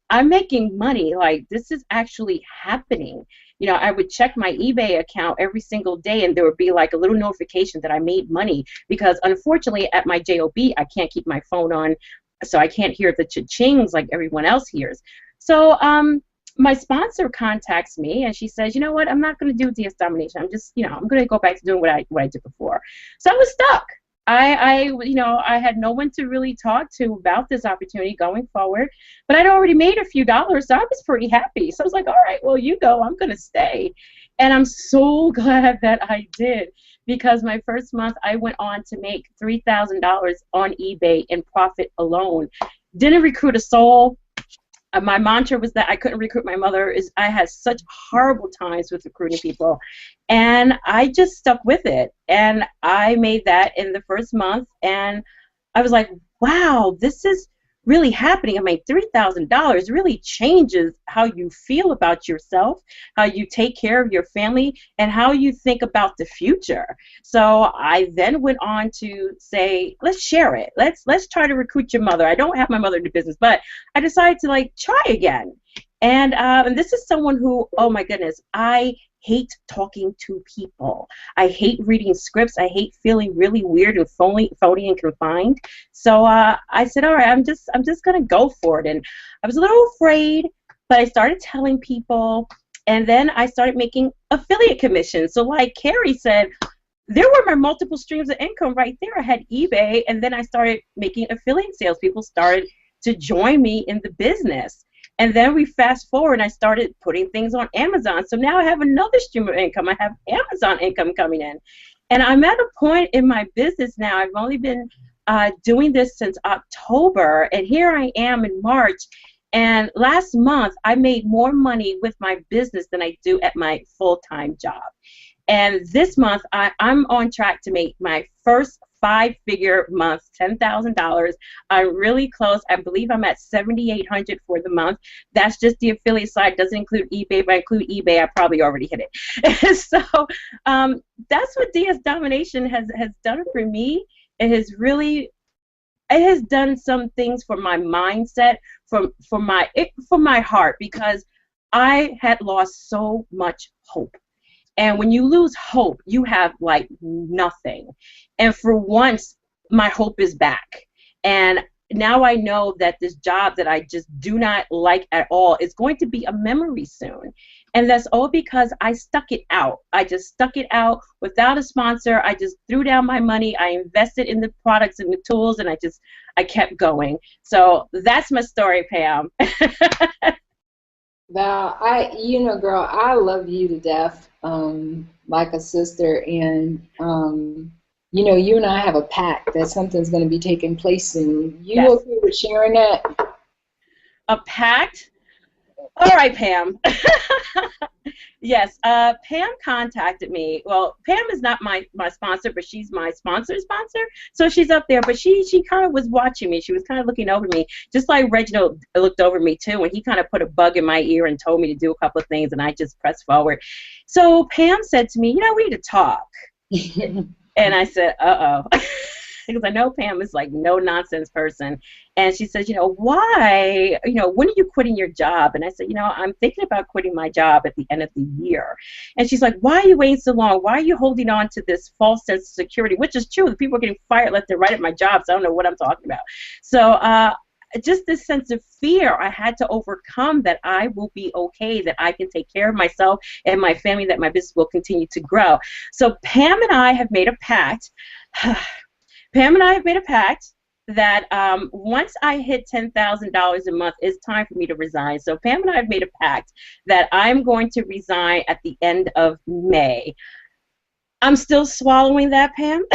Speaker 5: I'm making money. Like, this is actually happening. I would check my eBay account every single day, and there would be like a little notification that I made money, because unfortunately at my job I can't keep my phone on, so I can't hear the cha-chings like everyone else hears. So my sponsor contacts me, and she says, "You know what? I'm not going to do DS Domination. I'm just, I'm going to go back to doing what I did before." So I was stuck. I had no one to really talk to about this opportunity going forward, but I'd already made a few dollars, so I was pretty happy. So I was like, all right, well, you go, I'm going to stay. And I'm so glad that I did, because my first month I went on to make $3,000 on eBay in profit alone. Didn't recruit a soul. My mantra was that I couldn't recruit my mother. I had such horrible times with recruiting people, and I just stuck with it, and I made that in the first month, and I was like, wow, this is really happening. I made $3,000. Really changes how you feel about yourself, how you take care of your family, and how you think about the future. So I then went on to say, let's share it. Let's try to recruit your mother. I don't have my mother in the business, but I decided to try again. And this is someone who, oh my goodness, I hate talking to people. I hate reading scripts. I hate feeling really weird and phony and confined. So I said, all right, I'm just gonna go for it. And I was a little afraid, but I started telling people, and then I started making affiliate commissions. So like Carrie said, there were my multiple streams of income right there. I had eBay, and then I started making affiliate sales. People started to join me in the business. And then we fast forward, and I started putting things on Amazon. So now I have another stream of income. I have Amazon income coming in. And I'm at a point in my business now. I've only been doing this since October, and here I am in March. And last month, I made more money with my business than I do at my full-time job. And this month, I'm on track to make my first 5-figure month, $10,000. I'm really close. I believe I'm at $7,800 for the month. That's just the affiliate side. Doesn't include eBay. If I include eBay, I probably already hit it. So that's what DS Domination has done for me. It has done some things for my mindset, for my heart, because I had lost so much hope. And when you lose hope, you have like nothing. And for once, my hope is back. And now I know that this job that I just do not like at all is going to be a memory soon. And that's all because I stuck it out. I just stuck it out without a sponsor. I just threw down my money. I invested in the products and the tools, and I kept going. So that's my story, Pam.
Speaker 2: Val, girl, I love you to death, like a sister, and you and I have a pact that something's going to be taking place soon. You okay with sharing that?
Speaker 5: A pact? All right, Pam. Yes, Pam contacted me. Well, Pam is not my sponsor, but she's my sponsor. So she's up there, but she kind of was watching me. She was kind of looking over me, just like Reginald looked over me too, and he kind of put a bug in my ear and told me to do a couple of things, and I just pressed forward. So Pam said to me, we need to talk. And I said, uh-oh. Because I know Pam is like no nonsense person. And she says, why, when are you quitting your job? And I said, I'm thinking about quitting my job at the end of the year. And she's like, why are you waiting so long? Why are you holding on to this false sense of security? Which is true. The people are getting fired left and right at my job, so I don't know what I'm talking about. So just this sense of fear I had to overcome, that I will be okay, that I can take care of myself and my family, that my business will continue to grow. So Pam and I have made a pact. Pam and I have made a pact that once I hit $10,000 a month, it's time for me to resign. So Pam and I have made a pact that I'm going to resign at the end of May. I'm still swallowing that, Pam.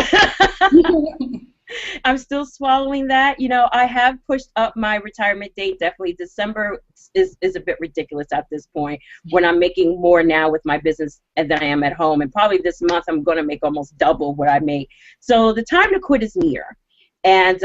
Speaker 5: I'm still swallowing that. I have pushed up my retirement date. Definitely December is a bit ridiculous at this point, when I'm making more now with my business than I am at home. And probably this month I'm going to make almost double what I make. So the time to quit is near. And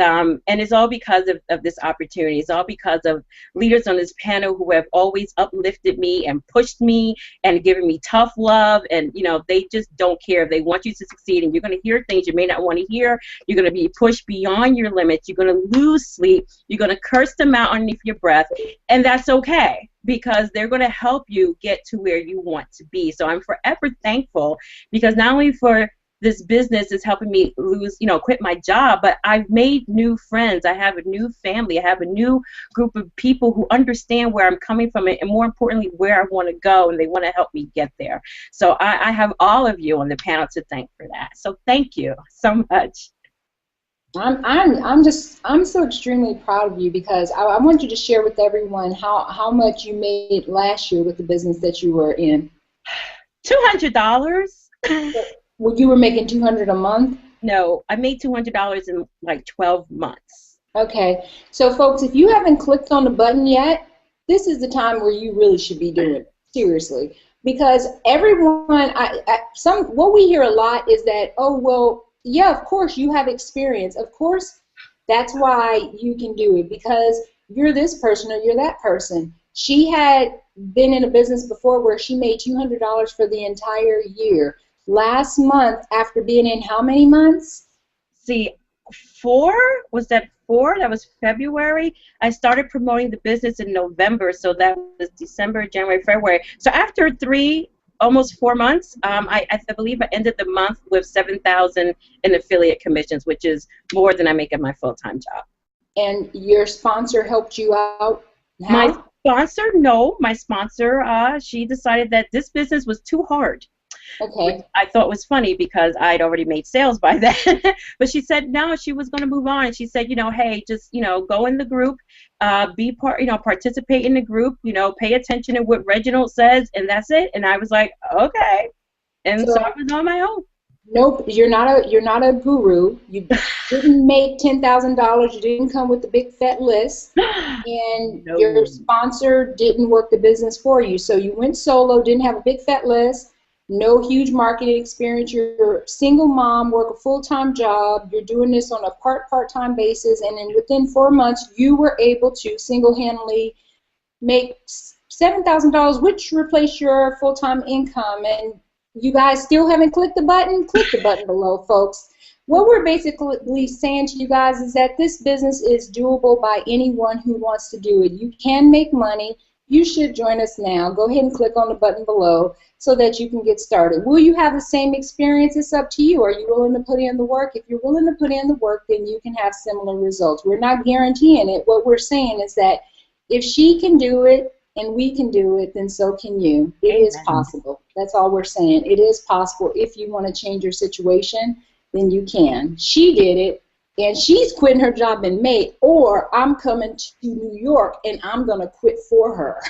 Speaker 5: it's all because of this opportunity. It's all because of leaders on this panel who have always uplifted me and pushed me and given me tough love. And, they just don't care. They want you to succeed. And you're going to hear things you may not want to hear. You're going to be pushed beyond your limits. You're going to lose sleep. You're going to curse them out underneath your breath. And that's okay, because they're going to help you get to where you want to be. So I'm forever thankful, because not only for this business is helping me quit my job, but I've made new friends. I have a new family. I have a new group of people who understand where I'm coming from, and more importantly, where I want to go, and they want to help me get there. So I have all of you on the panel to thank for that. So thank you so much.
Speaker 2: I'm so extremely proud of you, because I want you to share with everyone how much you made last year with the business that you were in.
Speaker 5: $200.
Speaker 2: Well, you were making $200 a month?
Speaker 5: No, I made $200 in like 12 months.
Speaker 2: Okay. So, folks, if you haven't clicked on the button yet, this is the time where you really should be doing it. Seriously. Because everyone, what we hear a lot is that, oh, well, yeah, of course you have experience. Of course, that's why you can do it, because you're this person or you're that person. She had been in a business before where she made $200 for the entire year. Last month, after being in how many months?
Speaker 5: See, 4? Was that 4? That was February. I started promoting the business in November, so that was December, January, February. So after 3, almost 4 months, I believe I ended the month with $7,000 in affiliate commissions, which is more than I make at my full-time job.
Speaker 2: And your sponsor helped you out? How?
Speaker 5: My sponsor, no. My sponsor, she decided that this business was too hard.
Speaker 2: Okay.
Speaker 5: Which I thought was funny, because I'd already made sales by then. But she said no, she was going to move on. And she said, hey, just, go in the group, participate in the group, pay attention to what Reginald says, and that's it. And I was like, okay. And so I was on my own.
Speaker 2: Nope, you're not a guru. You didn't make $10,000. You didn't come with the big fat list, and your sponsor didn't work the business for you. So you went solo, didn't have a big fat list, no huge marketing experience. You're a single mom, work a full-time job. You're doing this on a part-time basis, and then within 4 months, you were able to single-handedly make $7,000, which replaced your full-time income. And you guys still haven't clicked the button? Click the button below, folks. What we're basically saying to you guys is that this business is doable by anyone who wants to do it. You can make money. You should join us now. Go ahead and click on the button below so that you can get started. Will you have the same experience? It's up to you. Are you willing to put in the work? If you're willing to put in the work, then you can have similar results. We're not guaranteeing it. What we're saying is that if she can do it and we can do it, then so can you. It is possible. That's all we're saying. It is possible. If you want to change your situation, then you can. She did it, and she's quitting her job in May, or I'm coming to New York, and I'm going to quit for her.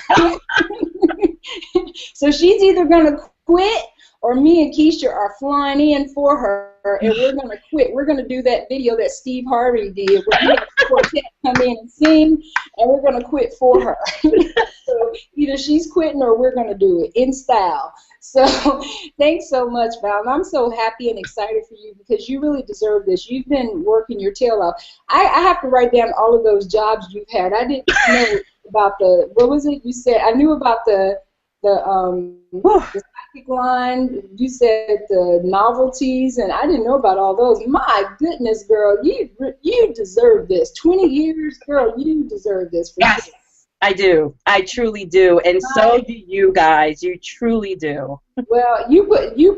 Speaker 2: So she's either going to quit, or me and Keisha are flying in for her, and we're going to quit. We're going to do that video that Steve Harvey did, where he had the quartet come in and sing, and we're going to quit for her. So either she's quitting or we're going to do it in style. So thanks so much, Val. I'm so happy and excited for you because you really deserve this. You've been working your tail off. I have to write down all of those jobs you've had. I didn't know about the, what was it you said? I knew about the psychic line. You said the novelties, and I didn't know about all those. My goodness, girl, you deserve this. 20 years, girl, you deserve this.
Speaker 5: Yes. I do. I truly do, and so do you guys. You truly do.
Speaker 2: Well, you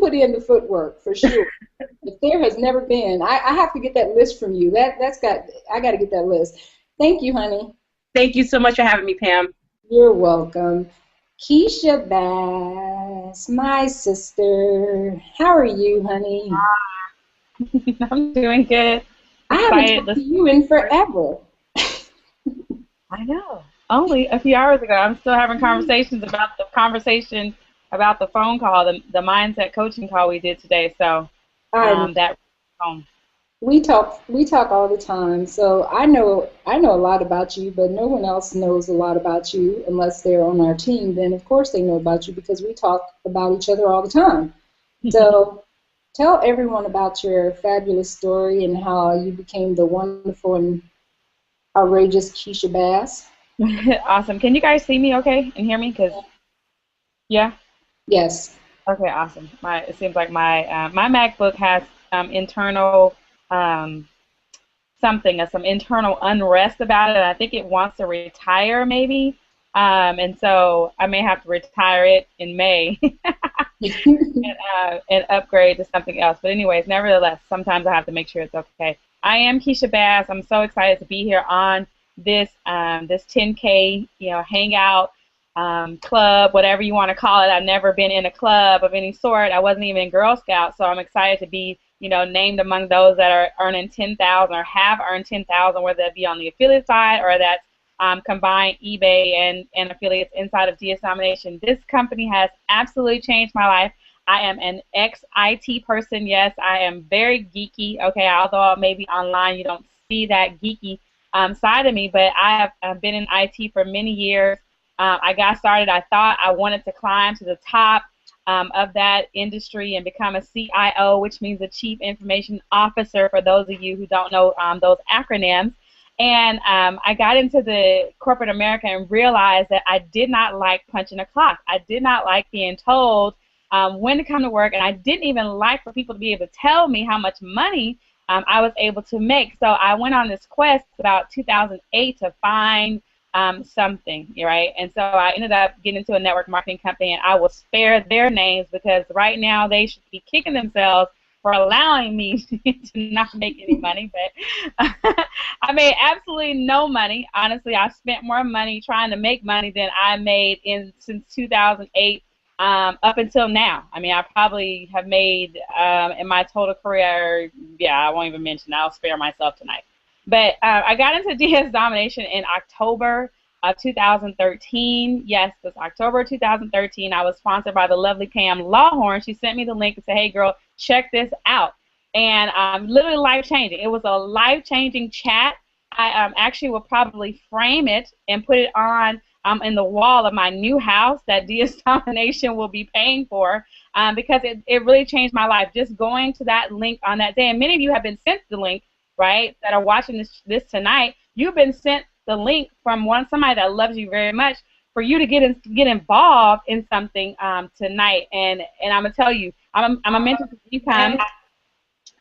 Speaker 2: put in the footwork for sure. If there has never been, I have to get that list from you. I got to get that list. Thank you, honey.
Speaker 5: Thank you so much for having me, Pam.
Speaker 2: You're welcome. Keisha Bass, my sister. How are you, honey?
Speaker 6: I'm doing good.
Speaker 2: I haven't talked to you in forever.
Speaker 6: I know. Only a few hours ago. I'm still having conversations about the phone call, the mindset coaching call we did today. So that
Speaker 2: we talk all the time. So I know a lot about you, but no one else knows a lot about you unless they're on our team. Then of course they know about you because we talk about each other all the time. So tell everyone about your fabulous story and how you became the wonderful and outrageous Keisha Bass.
Speaker 6: Awesome. Can you guys see me okay and hear me? Yeah?
Speaker 2: Yes.
Speaker 6: Okay, awesome. It seems like my MacBook has internal some internal unrest about it, and I think it wants to retire maybe. And so I may have to retire it in May and upgrade to something else. But anyways, nevertheless, sometimes I have to make sure it's okay. I am Keisha Bass. I'm so excited to be here on this 10K, hangout, club, whatever you want to call it. I've never been in a club of any sort. I wasn't even in Girl Scouts, so I'm excited to be, named among those that are earning 10,000 or have earned 10,000, whether that be on the affiliate side or that's combined eBay and affiliates inside of DS Domination. This company has absolutely changed my life. I am an ex-IT person. Yes, I am very geeky. Okay, although maybe online you don't see that geeky side of me, but I have been in IT for many years. I got started. I thought I wanted to climb to the top of that industry and become a CIO, which means a Chief Information Officer, for those of you who don't know those acronyms. And I got into the corporate America and realized that I did not like punching a clock. I did not like being told when to come to work, and I didn't even like for people to be able to tell me how much money I was able to make. So I went on this quest about 2008 to find something, right? And so I ended up getting into a network marketing company, and I will spare their names because right now they should be kicking themselves for allowing me to not make any money. But I made absolutely no money. Honestly, I spent more money trying to make money than I made since 2008 up until now. I mean, I probably have made in my total career, I won't even mention that. I'll spare myself tonight. But I got into DS Domination in October of 2013. Yes, it was October 2013. I was sponsored by the lovely Pam Lawhorn. She sent me the link and said, hey, girl, check this out. And literally life-changing. It was a life-changing chat. I actually will probably frame it and put it on in the wall of my new house that DS Domination will be paying for, because it really changed my life. Just going to that link on that day, and many of you have been sent the link, right, that are watching this tonight. You've been sent the link from somebody that loves you very much for you to get involved in something tonight. And I'm gonna tell you, I'm gonna mention some incomes,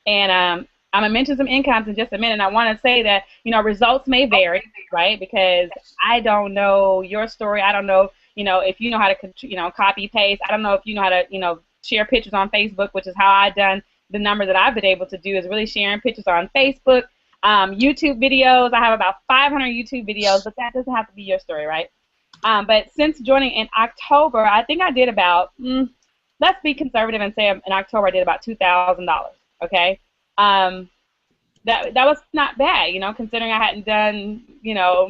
Speaker 6: and I'm gonna mention some incomes in just a minute. And I want to say that results may vary, right? Because I don't know your story. I don't know if you know how to copy paste. I don't know if you know how to share pictures on Facebook, which is how I've done the number that I've been able to do, is really sharing pictures on Facebook. YouTube videos, I have about 500 YouTube videos, but that doesn't have to be your story, right? But since joining in October, I think I did about, let's be conservative and say in October I did about $2,000, okay? That was not bad, considering I hadn't done,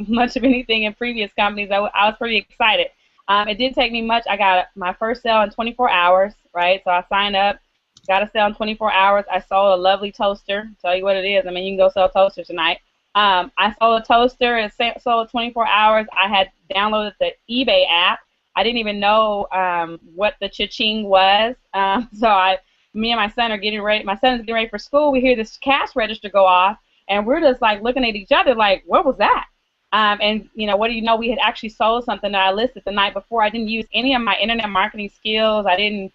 Speaker 6: much of anything in previous companies. I was pretty excited. It didn't take me much. I got my first sale in 24 hours, right? So I signed up, got a sale in 24 hours. I sold a lovely toaster. Tell you what it is. I mean, you can go sell toasters tonight. I sold a toaster and sold 24 hours. I had downloaded the eBay app. I didn't even know what the cha-ching was. So me and my son are getting ready. My son's getting ready for school. We hear this cash register go off, and we're just like looking at each other like, what was that? And what do you know? We had actually sold something that I listed the night before. I didn't use any of my internet marketing skills. I didn't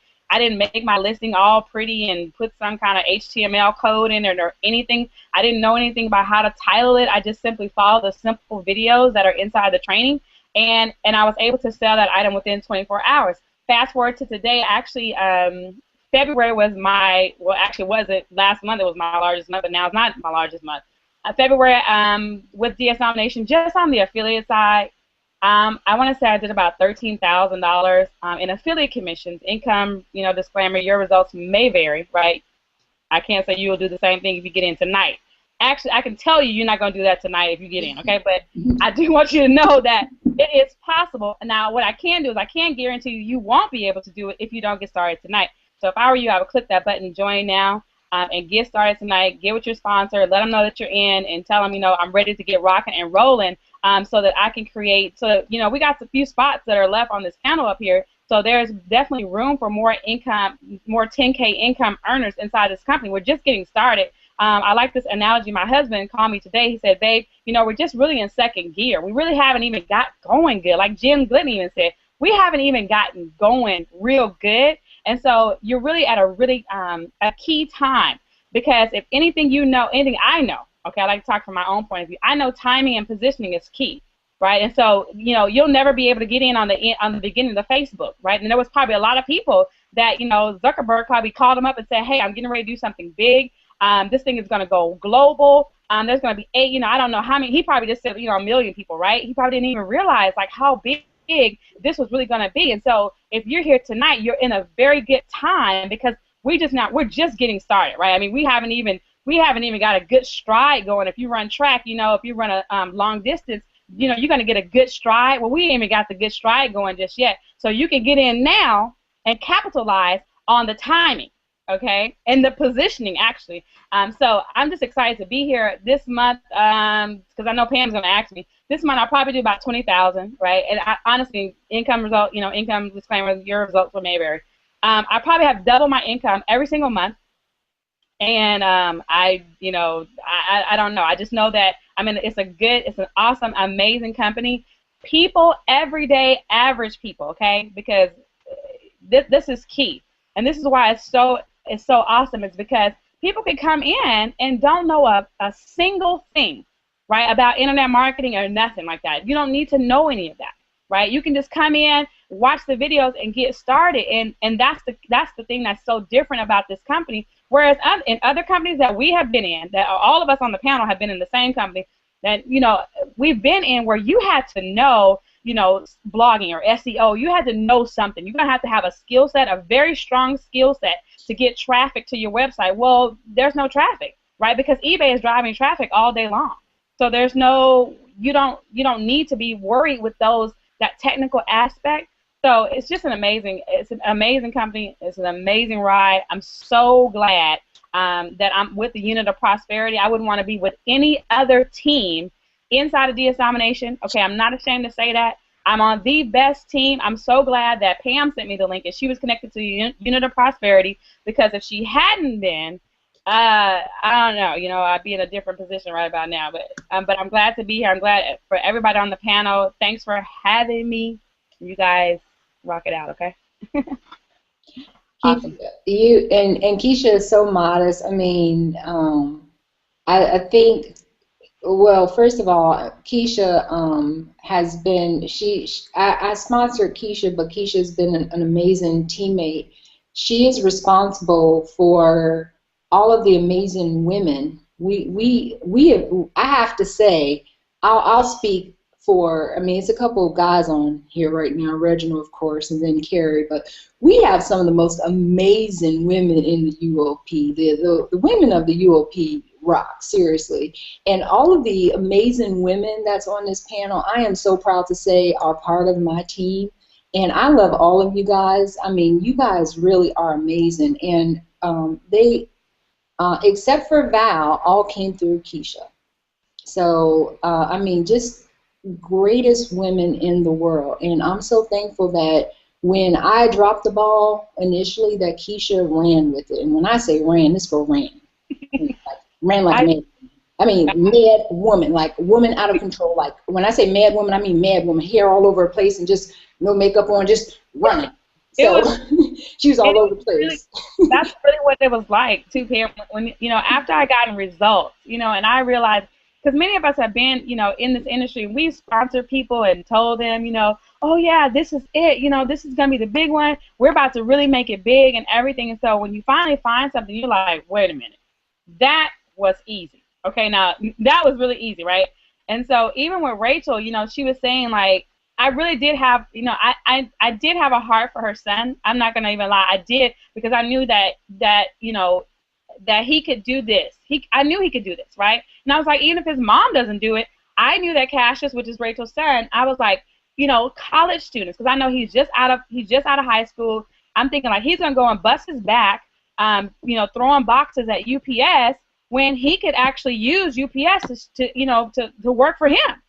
Speaker 6: make my listing all pretty and put some kind of HTML code in it or anything. I didn't know anything about how to title it. I just simply followed the simple videos that are inside the training, and I was able to sell that item within 24 hours. Fast forward to today, actually, February was actually wasn't last month. It was my largest month, but now it's not my largest month. February with DS Domination, just on the affiliate side, I want to say I did about $13,000 in affiliate commissions. Income, disclaimer, your results may vary, right? I can't say you will do the same thing if you get in tonight. Actually, I can tell you're not going to do that tonight if you get in, okay? But I do want you to know that it is possible. Now, what I can do is I can guarantee you won't be able to do it if you don't get started tonight. So if I were you, I would click that button, join now, and get started tonight. Get with your sponsor, let them know that you're in, and tell them, I'm ready to get rocking and rolling, so that I can create. So we got a few spots that are left on this panel up here. So there's definitely room for more income, more 10K income earners inside this company. We're just getting started. I like this analogy. My husband called me today. He said, babe, we're just really in second gear. We really haven't even got going good. Like Jim Glidden even said, we haven't even gotten going real good. And so you're really at a key time, because if anything anything I know, okay, I like to talk from my own point of view, I know timing and positioning is key, right? And so, you'll never be able to get in on the beginning of the Facebook, right? And there was probably a lot of people that, Zuckerberg probably called them up and said, hey, I'm getting ready to do something big. This thing is going to go global. There's going to be I don't know how many. He probably just said, a million people, right? He probably didn't even realize like how big this was really going to be. And so if you're here tonight, you're in a very good time, because we're just getting started, right? I mean, we haven't even got a good stride going. If you run track, if you run a long distance, you're going to get a good stride. Well, we ain't even got the good stride going just yet. So you can get in now and capitalize on the timing, okay, and the positioning, actually. So I'm just excited to be here this month, because I know Pam's going to ask me. This month I'll probably do about $20,000, right? And honestly, income disclaimer, your results will may vary. I probably have double my income every single month, and I don't know. I just know that it's an awesome, amazing company. People, everyday average people, okay? Because this is key, and this is why it's so awesome. It's because people can come in and don't know a single thing, right, about internet marketing or nothing like that. You don't need to know any of that, right? You can just come in, watch the videos, and get started. And that's the thing that's so different about this company. Whereas in other companies that we have been in, that all of us on the panel have been in the same company, that we've been in, where you had to know, blogging or SEO. You had to know something. You're gonna have to have a skill set, a very strong skill set, to get traffic to your website. Well, there's no traffic, right? Because eBay is driving traffic all day long. So there's you don't need to be worried with that technical aspect. So it's just an amazing company. It's an amazing ride. I'm so glad that I'm with the Unit of Prosperity. I wouldn't want to be with any other team inside of DS Domination. Okay, I'm not ashamed to say that. I'm on the best team. I'm so glad that Pam sent me the link and she was connected to Unit of Prosperity, because if she hadn't been, I don't know, you know, I'd be in a different position right about now. But I'm glad to be here. I'm glad for everybody on the panel. Thanks for having me. You guys rock it out, okay?
Speaker 2: Awesome. You and Keisha is so modest. I mean, I think. Well, first of all, Keisha has been, I sponsored Keisha, but Keisha's been an amazing teammate. She is responsible for all of the amazing women. I have to say, I'll speak for, I mean, it's a couple of guys on here right now, Reginald, of course, and then Carrie, but we have some of the most amazing women in the UOP. The women of the UOP rock, seriously. And all of the amazing women that's on this panel, I am so proud to say are part of my team. And I love all of you guys. I mean, you guys really are amazing. And they, except for Val, all came through Keisha. So, I mean, just greatest women in the world. And I'm so thankful that when I dropped the ball initially, that Keisha ran with it. And when I say ran, this girl ran. Ran like a mad. I mean, mad woman, like woman out of control. Like when I say mad woman, I mean mad woman, hair all over the place and just no makeup on, just running. So she was all over the place.
Speaker 6: Really, that's really what it was like too, Pam. When, you know, after I got results, you know, and I realized, because many of us have been, you know, in this industry, we sponsored people and told them, you know, oh yeah, this is it, you know, this is gonna be the big one. We're about to really make it big and everything. And so when you finally find something, you're like, wait a minute, that was easy. Okay, now that was really easy, right? And so even with Rachel, you know, she was saying like, I really did have, you know, I did have a heart for her son. I'm not gonna even lie, I did, because I knew that you know, that he could do this. I knew he could do this, right? And I was like, even if his mom doesn't do it, I knew that Cassius, which is Rachel's son, I was like, you know, college students, because I know he's just out of high school. I'm thinking like he's gonna go and bust his back, you know, throwing boxes at UPS when he could actually use UPS to you know, to work for him.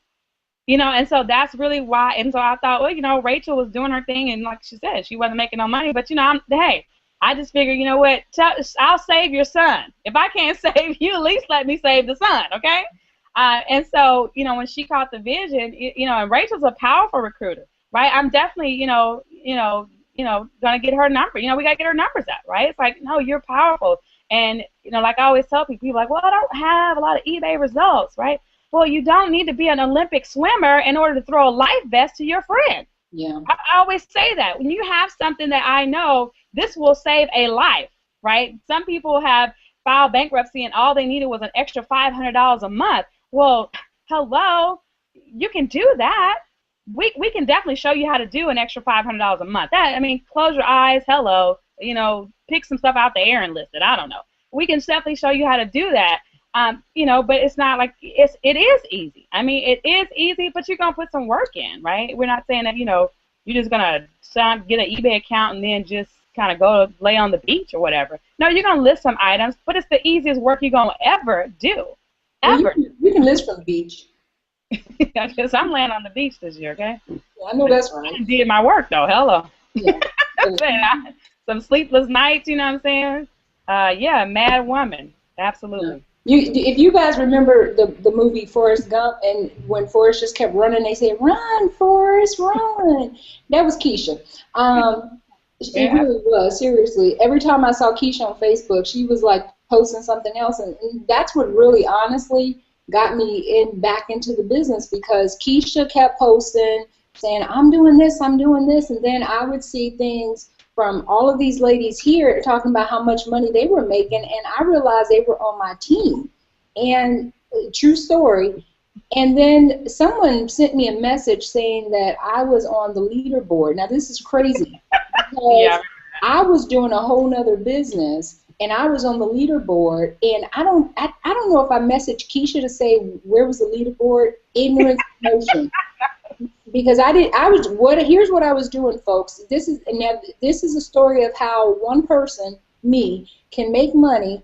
Speaker 6: You know, and so that's really why. And so I thought, well, you know, Rachel was doing her thing, and like she said, she wasn't making no money. But you know, hey, I just figured, you know what? I'll save your son. If I can't save you, at least let me save the son, okay? And so, you know, when she caught the vision, you know, and Rachel's a powerful recruiter, right? I'm definitely, you know, gonna get her number. You know, we gotta get her numbers up, right? It's like, no, you're powerful. And you know, like I always tell people, like, well, I don't have a lot of eBay results, right? Well, you don't need to be an Olympic swimmer in order to throw a life vest to your friend.
Speaker 2: Yeah.
Speaker 6: I always say that. When you have something that I know, this will save a life, right? Some people have filed bankruptcy and all they needed was an extra $500 a month. Well, hello, you can do that. We can definitely show you how to do an extra $500 a month. That, I mean, close your eyes, hello, you know, pick some stuff out the air and list it. I don't know. We can definitely show you how to do that. You know, but it's not like it is easy. I mean, it is easy, but you're gonna put some work in, right? We're not saying that, you know, you're just gonna get an eBay account and then just kind of go lay on the beach or whatever. No, you're gonna list some items, but it's the easiest work you're gonna ever do, ever.
Speaker 2: Well, you can list from the beach.
Speaker 6: Because I'm laying on the beach this year, okay?
Speaker 2: Yeah, I know that's right.
Speaker 6: I did my work though. Hello.
Speaker 2: Yeah.
Speaker 6: I'm saying, some sleepless nights. You know what I'm saying? Yeah, mad woman. Absolutely.
Speaker 2: Yeah. If you guys remember the movie Forrest Gump, and when Forrest just kept running, they said, "Run, Forrest, run." That was Keisha. It really was, seriously. Every time I saw Keisha on Facebook, she was like posting something else, and that's what really, honestly, got me back into the business, because Keisha kept posting, saying, I'm doing this, and then I would see things from all of these ladies here talking about how much money they were making, and I realized they were on my team. And true story. And then someone sent me a message saying that I was on the leaderboard. Now this is crazy, because I was doing a whole nother business, and I was on the leaderboard, and I don't know if I messaged Keisha to say where was the leaderboard. Ignorance motion. Because here's what I was doing, folks. This is a story of how one person, me, can make money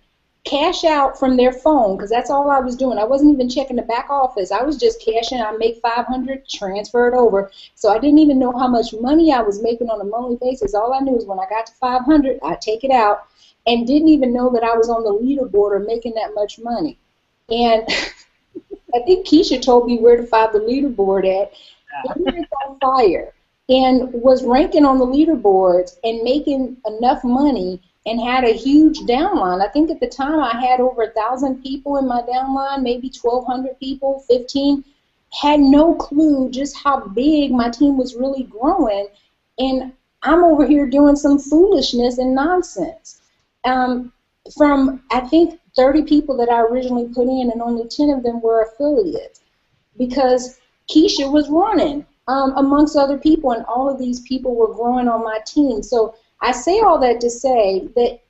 Speaker 2: cash out from their phone, because that's all I was doing. I wasn't even checking the back office. I was just cashing. I make 500, transfer it over. So I didn't even know how much money I was making on a monthly basis. All I knew is when I got to 500, I'd take it out, and didn't even know that I was on the leaderboard or making that much money. And I think Keisha told me where to find the leaderboard at. And it's on fire. And was ranking on the leaderboards and making enough money and had a huge downline. I think at the time I had over 1,000 people in my downline, maybe 1,200 people, 15. Had no clue just how big my team was really growing. And I'm over here doing some foolishness and nonsense. From, I think, 30 people that I originally put in, and only 10 of them were affiliates, because Keisha was running amongst other people, and all of these people were growing on my team. So I say all that to say that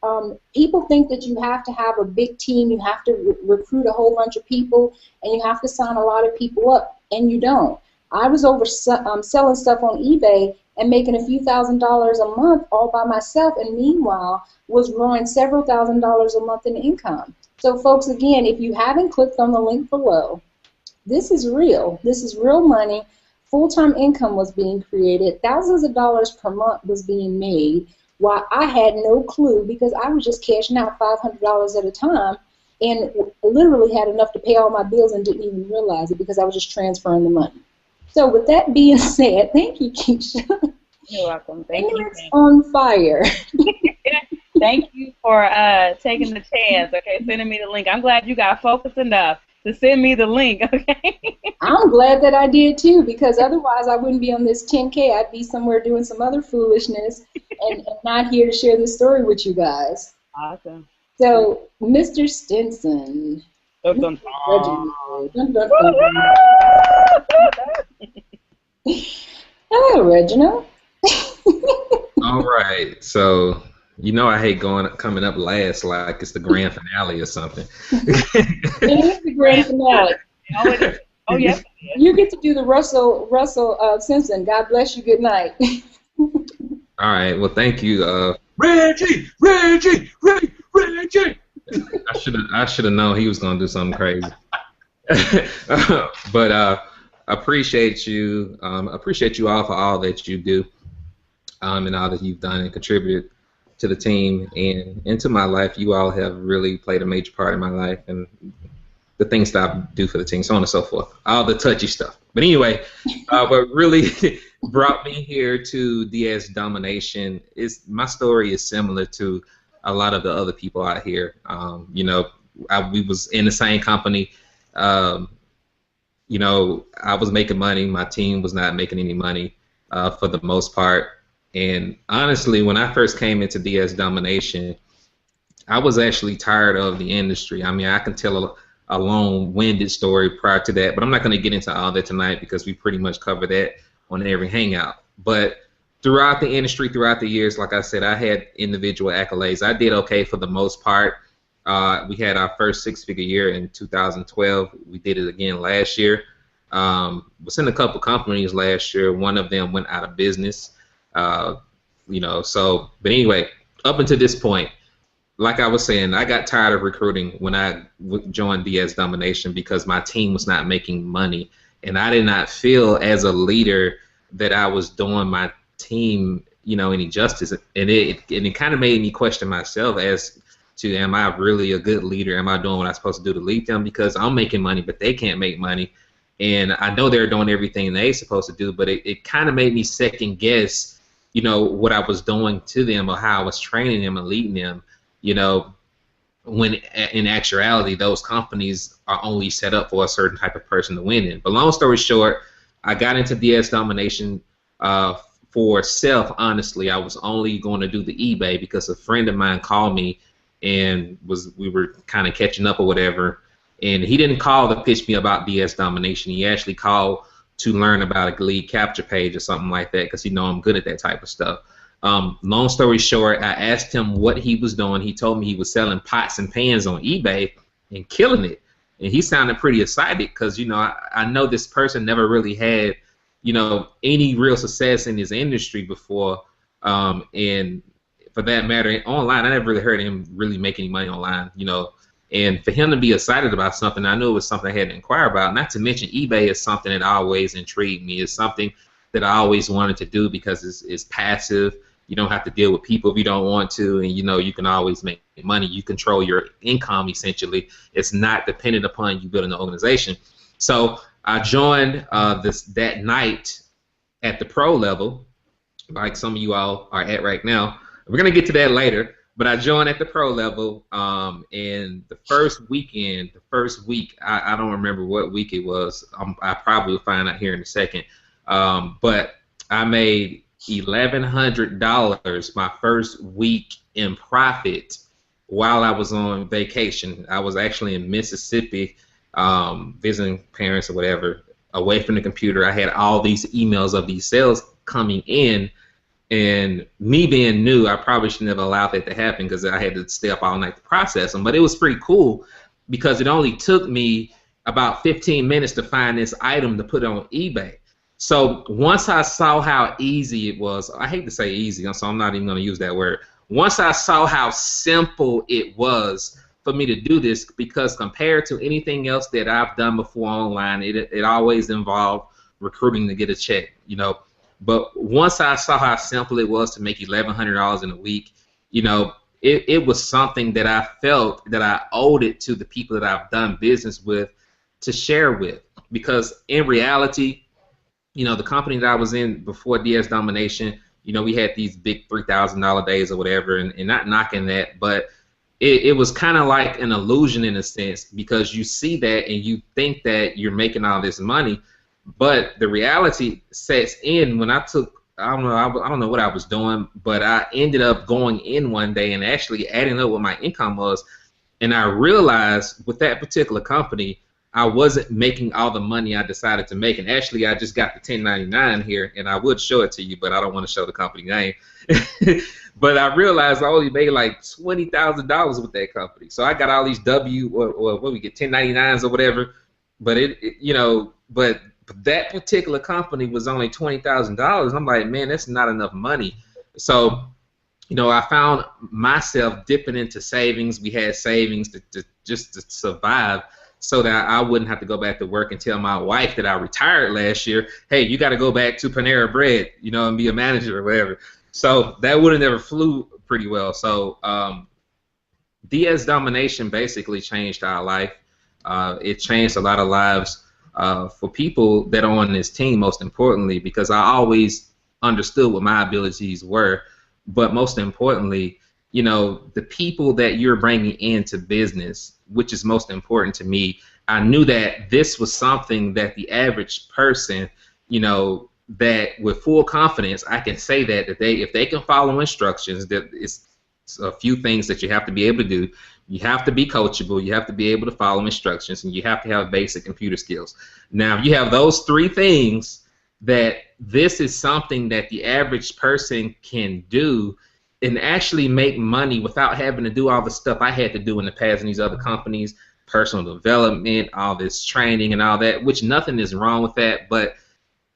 Speaker 2: people think that you have to have a big team, you have to recruit a whole bunch of people, and you have to sign a lot of people up, and you don't. I was selling stuff on eBay and making a few $1,000s a month all by myself, and meanwhile was growing several $1,000s a month in income. So folks, again, if you haven't clicked on the link below, this is real. This is real money. Full-time income was being created. Thousands of dollars per month was being made, while I had no clue, because I was just cashing out $500 at a time and literally had enough to pay all my bills and didn't even realize it because I was just transferring the money. So with that being said, thank you, Keisha.
Speaker 6: You're welcome. Thank you.
Speaker 2: It's on fire.
Speaker 6: Thank you for taking the chance, okay, sending me the link. I'm glad you got focused enough to send me the link, okay?
Speaker 2: I'm glad that I did too, because otherwise I wouldn't be on this 10K. I'd be somewhere doing some other foolishness and not here to share this story with you guys.
Speaker 6: Awesome.
Speaker 2: So, Mr. Stinson.
Speaker 6: Dun, dun,
Speaker 2: Dun, dun, dun. Hello, Reginald.
Speaker 7: All right, so you know I hate coming up last like it's the grand finale or something.
Speaker 2: It is the grand finale.
Speaker 6: Oh, yes.
Speaker 2: You get to do the Russell Simpson. God bless you. Good night.
Speaker 7: All right, well, thank you.
Speaker 1: Reggie!
Speaker 7: I should have known he was gonna do something crazy. But appreciate you all for all that you do, and all that you've done and contributed to the team and into my life. You all have really played a major part in my life and the things that I do for the team, so on and so forth, all the touchy stuff. But anyway, what really brought me here to DS Domination is my story is similar to a lot of the other people out here. You know, we was in the same company. You know, I was making money. My team was not making any money for the most part. And honestly, when I first came into DS Domination, I was actually tired of the industry. I mean, I can tell a long-winded story prior to that, but I'm not going to get into all that tonight because we pretty much cover that on every Hangout. But throughout the industry, throughout the years, like I said, I had individual accolades. I did okay for the most part. We had our first six-figure year in 2012. We did it again last year. Was in a couple companies last year. One of them went out of business. You know, so, but anyway, up until this point, like I was saying, I got tired of recruiting when I joined DS Domination because my team was not making money, and I did not feel as a leader that I was doing my team, you know, any justice, and it kind of made me question myself as to, am I really a good leader? Am I doing what I'm supposed to do to lead them? Because I'm making money, but they can't make money, and I know they're doing everything they're supposed to do, but it kind of made me second guess, you know, what I was doing to them or how I was training them and leading them. You know, when in actuality, those companies are only set up for a certain type of person to win in. But long story short, I got into DS Domination for self, honestly. I was only going to do the eBay because a friend of mine called me and we were kind of catching up or whatever. And he didn't call to pitch me about DS Domination. He actually called to learn about a lead capture page or something like that because he know I'm good at that type of stuff. Long story short, I asked him what he was doing. He told me he was selling pots and pans on eBay and killing it. And he sounded pretty excited because, you know, I know this person never really had, you know, any real success in his industry before. And for that matter, online, I never really heard him really make any money online. You know, And for him to be excited about something, I knew it was something I had to inquire about. Not to mention, eBay is something that always intrigued me. It's something that I always wanted to do because it's passive. You don't have to deal with people if you don't want to, and you can always make money. You control your income essentially. It's not dependent upon you building an organization. So I joined that night at the pro level, like some of you all are at right now. We're gonna get to that later, but I joined at the pro level, and the first week, I don't remember what week it was. I probably will find out here in a second. But I made $1,100 my first week in profit while I was on vacation. I was actually in Mississippi visiting parents or whatever, away from the computer. I had all these emails of these sales coming in, and me being new, I probably shouldn't have allowed that to happen because I had to stay up all night to process them. But it was pretty cool because it only took me about 15 minutes to find this item to put on eBay. So once I saw how easy it was, I hate to say easy, so I'm not even going to use that word. Once I saw how simple it was for me to do this, because compared to anything else that I've done before online, it always involved recruiting to get a check, But once I saw how simple it was to make $1,100 in a week, it was something that I felt that I owed it to the people that I've done business with to share with. Because in reality, the company that I was in before DS Domination, we had these big $3,000 days or whatever, and not knocking that, but it was kind of like an illusion in a sense, because you see that and you think that you're making all this money, but the reality sets in when I don't know what I was doing, but I ended up going in one day and actually adding up what my income was, and I realized with that particular company, I wasn't making all the money I decided to make. And actually, I just got the 1099 here, and I would show it to you, but I don't want to show the company name. But I realized I only made like $20,000 with that company. So I got all these what we get, 1099s or whatever. But but that particular company was only $20,000. I'm like, man, that's not enough money. So, I found myself dipping into savings. We had savings just to survive, so that I wouldn't have to go back to work and tell my wife that I retired last year, hey, you got to go back to Panera Bread, and be a manager or whatever. So that would have never flew pretty well. So DS Domination basically changed our life. It changed a lot of lives for people that are on this team, most importantly, because I always understood what my abilities were. But most importantly, the people that you're bringing into business, which is most important to me, I knew that this was something that the average person, that with full confidence, I can say that if they can follow instructions, that it's a few things that you have to be able to do. You have to be coachable, you have to be able to follow instructions, and you have to have basic computer skills. Now, if you have those three things, that this is something that the average person can do and actually make money without having to do all the stuff I had to do in the past in these other companies, personal development, all this training and all that, which nothing is wrong with that. But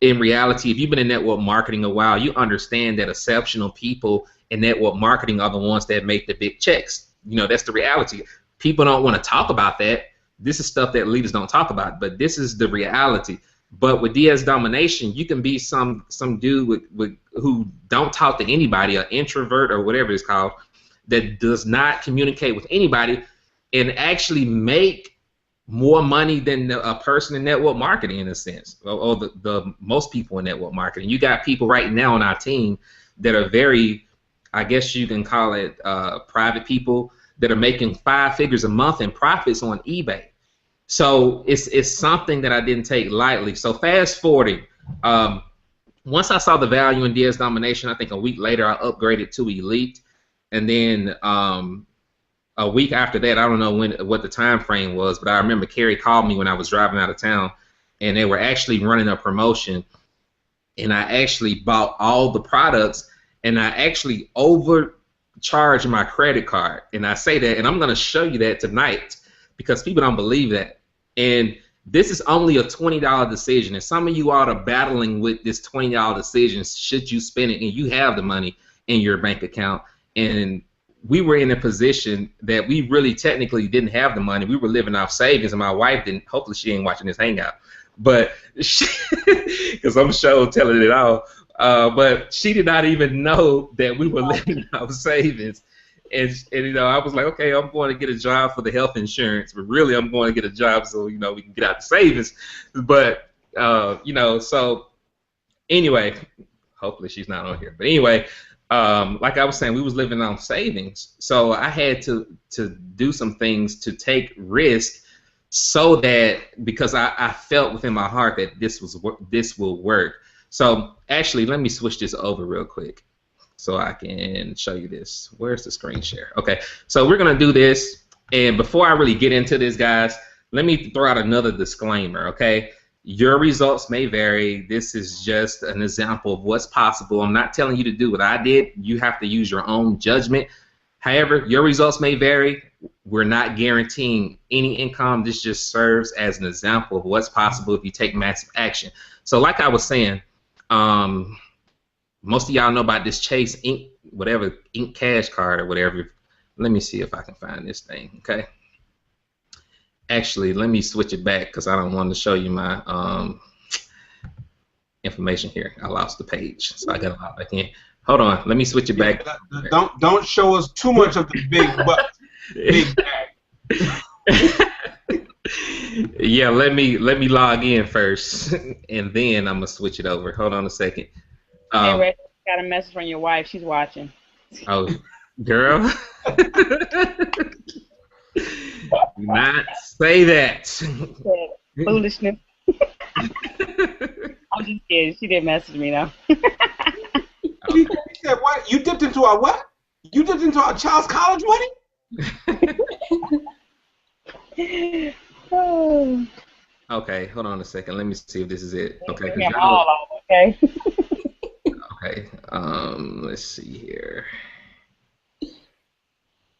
Speaker 7: in reality, if you've been in network marketing a while, you understand that exceptional people in network marketing are the ones that make the big checks. That's the reality. People don't want to talk about that. This is stuff that leaders don't talk about, but this is the reality. But with DS Domination, you can be some dude who don't talk to anybody, an introvert or whatever it's called, that does not communicate with anybody, and actually make more money than a person in network marketing, in a sense, or the most people in network marketing. You got people right now on our team that are very, I guess you can call it private people, that are making 5 figures a month in profits on eBay. So it's something that I didn't take lightly. So fast forwarding, once I saw the value in DS Domination, I think a week later I upgraded to Elite, and then a week after that, I don't know what the time frame was, but I remember Carrie called me when I was driving out of town, and they were actually running a promotion, and I actually bought all the products, and I actually overcharged my credit card. And I say that, and I'm going to show you that tonight, because people don't believe that. And this is only a $20 decision, and some of you all are battling with this $20 decision. Should you spend it? And you have the money in your bank account. And we were in a position that we really technically didn't have the money. We were living off savings, and my wife didn't. Hopefully, she ain't watching this Hangout, but because I'm sure telling it all. But she did not even know that we were living off savings. And you know, I was like, okay, I'm going to get a job for the health insurance, but really I'm going to get a job so, you know, we can get out the savings. But, you know, so anyway, hopefully she's not on here. But anyway, like I was saying, we was living on savings. So I had to do some things to take risk so that, because I felt within my heart that this will work. So actually, let me switch this over real quick so I can show you this. Where's the screen share? Okay, so we're going to do this. And before I really get into this, guys, let me throw out another disclaimer, okay? Your results may vary. This is just an example of what's possible. I'm not telling you to do what I did. You have to use your own judgment. However, your results may vary. We're not guaranteeing any income. This just serves as an example of what's possible if you take massive action. So like I was saying, most of y'all know about this Chase Ink, whatever, Ink Cash card or whatever. Let me see if I can find this thing, okay? Actually, let me switch it back because I don't want to show you my information here. I lost the page, so I got to log back in. Hold on, let me switch it back.
Speaker 1: Don't show us too much of the big bag.
Speaker 7: Yeah, let me log in first, and then I'm gonna switch it over. Hold on a second.
Speaker 6: Hey, Ray, got a message from your wife. She's watching.
Speaker 7: Oh, girl. Do not say that.
Speaker 6: Foolishness. I'm just kidding. She didn't message me though.
Speaker 1: He said, "What? You dipped into our what? You dipped into our child's college money?"
Speaker 7: Okay, hold on a second. Let me see if this is it. Okay.
Speaker 6: Okay.
Speaker 7: Okay. Let's see here.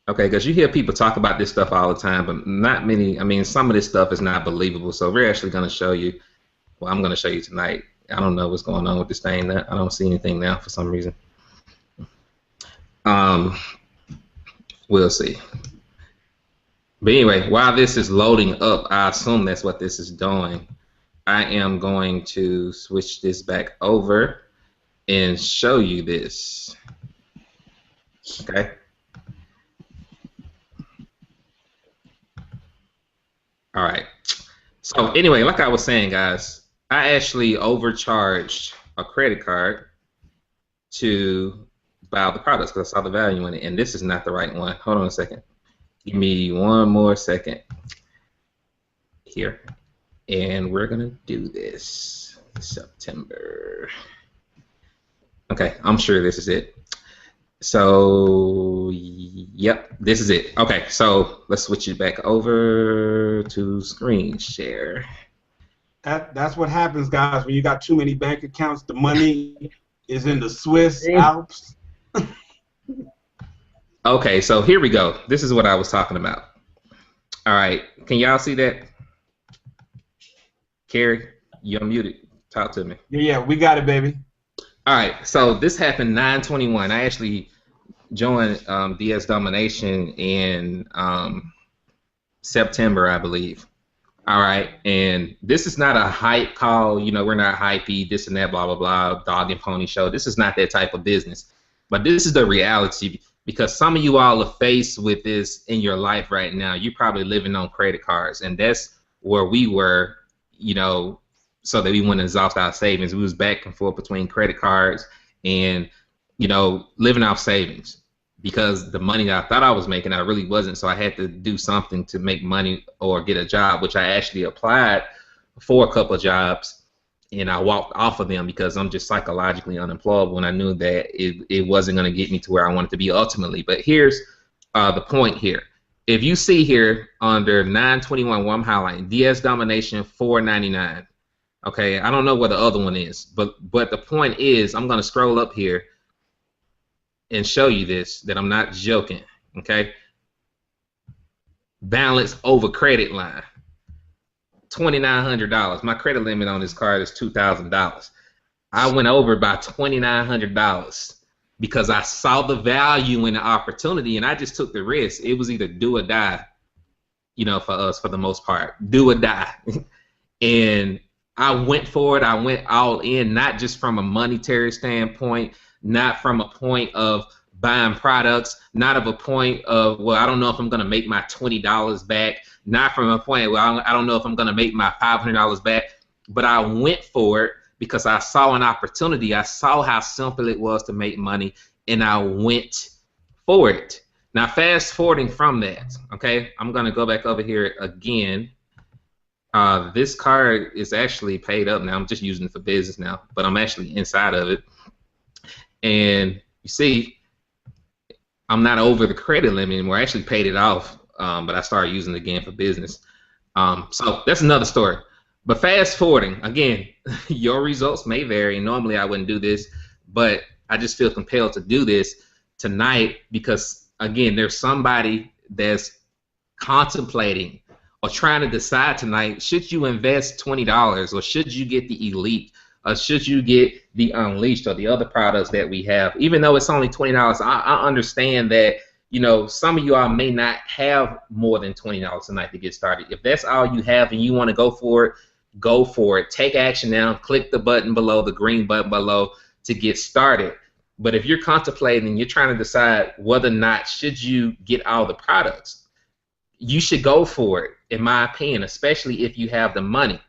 Speaker 7: Okay, because you hear people talk about this stuff all the time, but not many. I mean, some of this stuff is not believable. So we're actually going to show you. Well, I'm going to show you tonight. I don't know what's going on with this thing. I don't see anything now for some reason. We'll see. But anyway, while this is loading up, I assume that's what this is doing. I am going to switch this back over and show you this. Okay. All right. So anyway, like I was saying, guys, I actually overcharged a credit card to buy the products because I saw the value in it, and this is not the right one. Hold on a second. Give me one more second here, and we're gonna do this. September. Okay, I'm sure this is it. So, yep, this is it. Okay, so let's switch it back over to screen share.
Speaker 1: That's what happens, guys, when you got too many bank accounts. The money is in the Swiss Alps.
Speaker 7: Okay, so here we go. This is what I was talking about. All right, can y'all see that? Carrie, you're muted. Talk to me.
Speaker 1: Yeah, we got it, baby.
Speaker 7: All right, so this happened 9/21. I actually joined DS Domination in September, I believe. All right, and this is not a hype call. You know, we're not hypey, this and that, blah, blah, blah, dog and pony show. This is not that type of business. But this is the reality, because some of you all are faced with this in your life right now. You're probably living on credit cards, and that's where we were, you know, so that we wouldn't exhaust our savings. We was back and forth between credit cards and, you know, living off savings, because the money that I thought I was making, I really wasn't. So I had to do something to make money or get a job, which I actually applied for a couple of jobs, and I walked off of them because I'm just psychologically unemployable, and I knew that it wasn't going to get me to where I wanted to be ultimately. But here's the point here. If you see here under 9/21, what I'm highlighting, DS Domination $4.99. Okay, I don't know what the other one is, but the point is, I'm going to scroll up here and show you this, that I'm not joking. Okay, balance over credit line, $2,900. My credit limit on this card is $2,000. I went over by $2,900 because I saw the value in the opportunity, and I just took the risk. It was either do or die, you know, for us, for the most part, do or die. And I went for it. I went all in, not just from a monetary standpoint, not from a point of buying products, not of a point of, well, I don't know if I'm going to make my $20 back, not from a point, well, I don't know if I'm going to make my $500 back, but I went for it because I saw an opportunity. I saw how simple it was to make money, and I went for it. Now, fast forwarding from that, okay, I'm going to go back over here again. This card is actually paid up now. I'm just using it for business now, but I'm actually inside of it. And you see, I'm not over the credit limit anymore. I actually paid it off, but I started using it again for business. So that's another story. But fast forwarding, again, your results may vary. Normally I wouldn't do this, but I just feel compelled to do this tonight because, again, there's somebody that's contemplating or trying to decide tonight, should you invest $20 or should you get the Elite or should you get the Unleashed or the other products that we have? Even though it's only $20, I understand that, you know, some of you all may not have more than $20 tonight to get started. If that's all you have and you want to go for it, go for it. Take action now. Click the button below, the green button below, to get started. But if you're contemplating and you're trying to decide whether or not should you get all the products, you should go for it, in my opinion, especially if you have the money.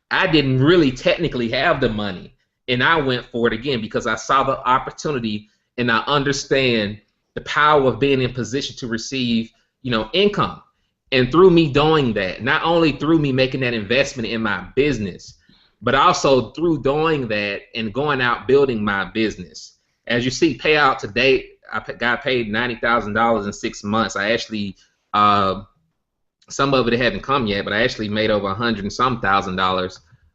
Speaker 7: I didn't really technically have the money, and I went for it again because I saw the opportunity and I understand the power of being in position to receive, you know, income. And through me doing that, not only through me making that investment in my business, but also through doing that and going out building my business. As you see, payout to date, I got paid $90,000 in 6 months. I actually, some of it hadn't come yet, but I actually made over $100 and some thousand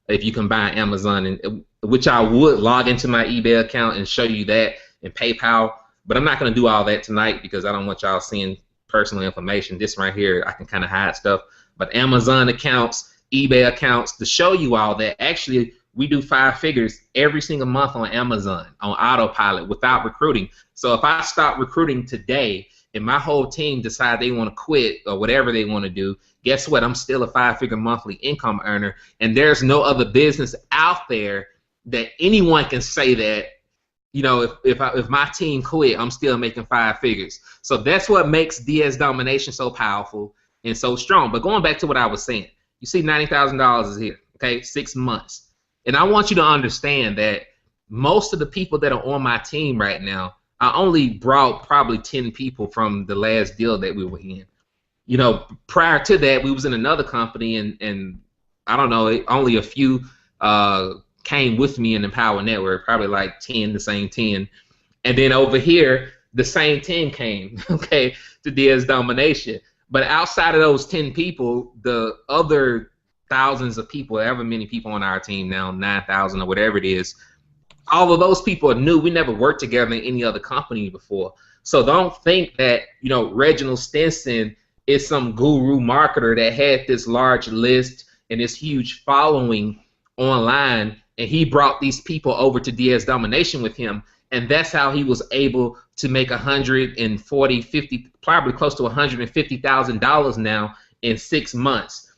Speaker 7: if you combine Amazon, and which I would log into my eBay account and show you that, and PayPal. But I'm not going to do all that tonight because I don't want y'all seeing personal information. This right here, I can kind of hide stuff. But Amazon accounts, eBay accounts, to show you all that, actually, we do 5 figures every single month on Amazon, on autopilot, without recruiting. So if I stop recruiting today and my whole team decide they want to quit or whatever they want to do, guess what? I'm still a 5-figure monthly income earner, and there's no other business out there that anyone can say that, you know, if my team quit, I'm still making 5 figures. So that's what makes DS Domination so powerful and so strong. But going back to what I was saying, you see $90,000 is here, okay, 6 months. And I want you to understand that most of the people that are on my team right now, I only brought probably 10 people from the last deal that we were in. You know, prior to that, we was in another company, and I don't know, only a few came with me in the Power Network, probably like 10, the same 10. And then over here, the same 10 came, okay, to DS Domination. But outside of those 10 people, the other thousands of people, however many people on our team now, 9,000 or whatever it is, all of those people are new. We never worked together in any other company before. So don't think that, you know, Reginald Stinson is some guru marketer that had this large list and this huge following online, and he brought these people over to DS Domination with him, and that's how he was able to make $140,000, $50,000, probably close to $150,000 now in 6 months.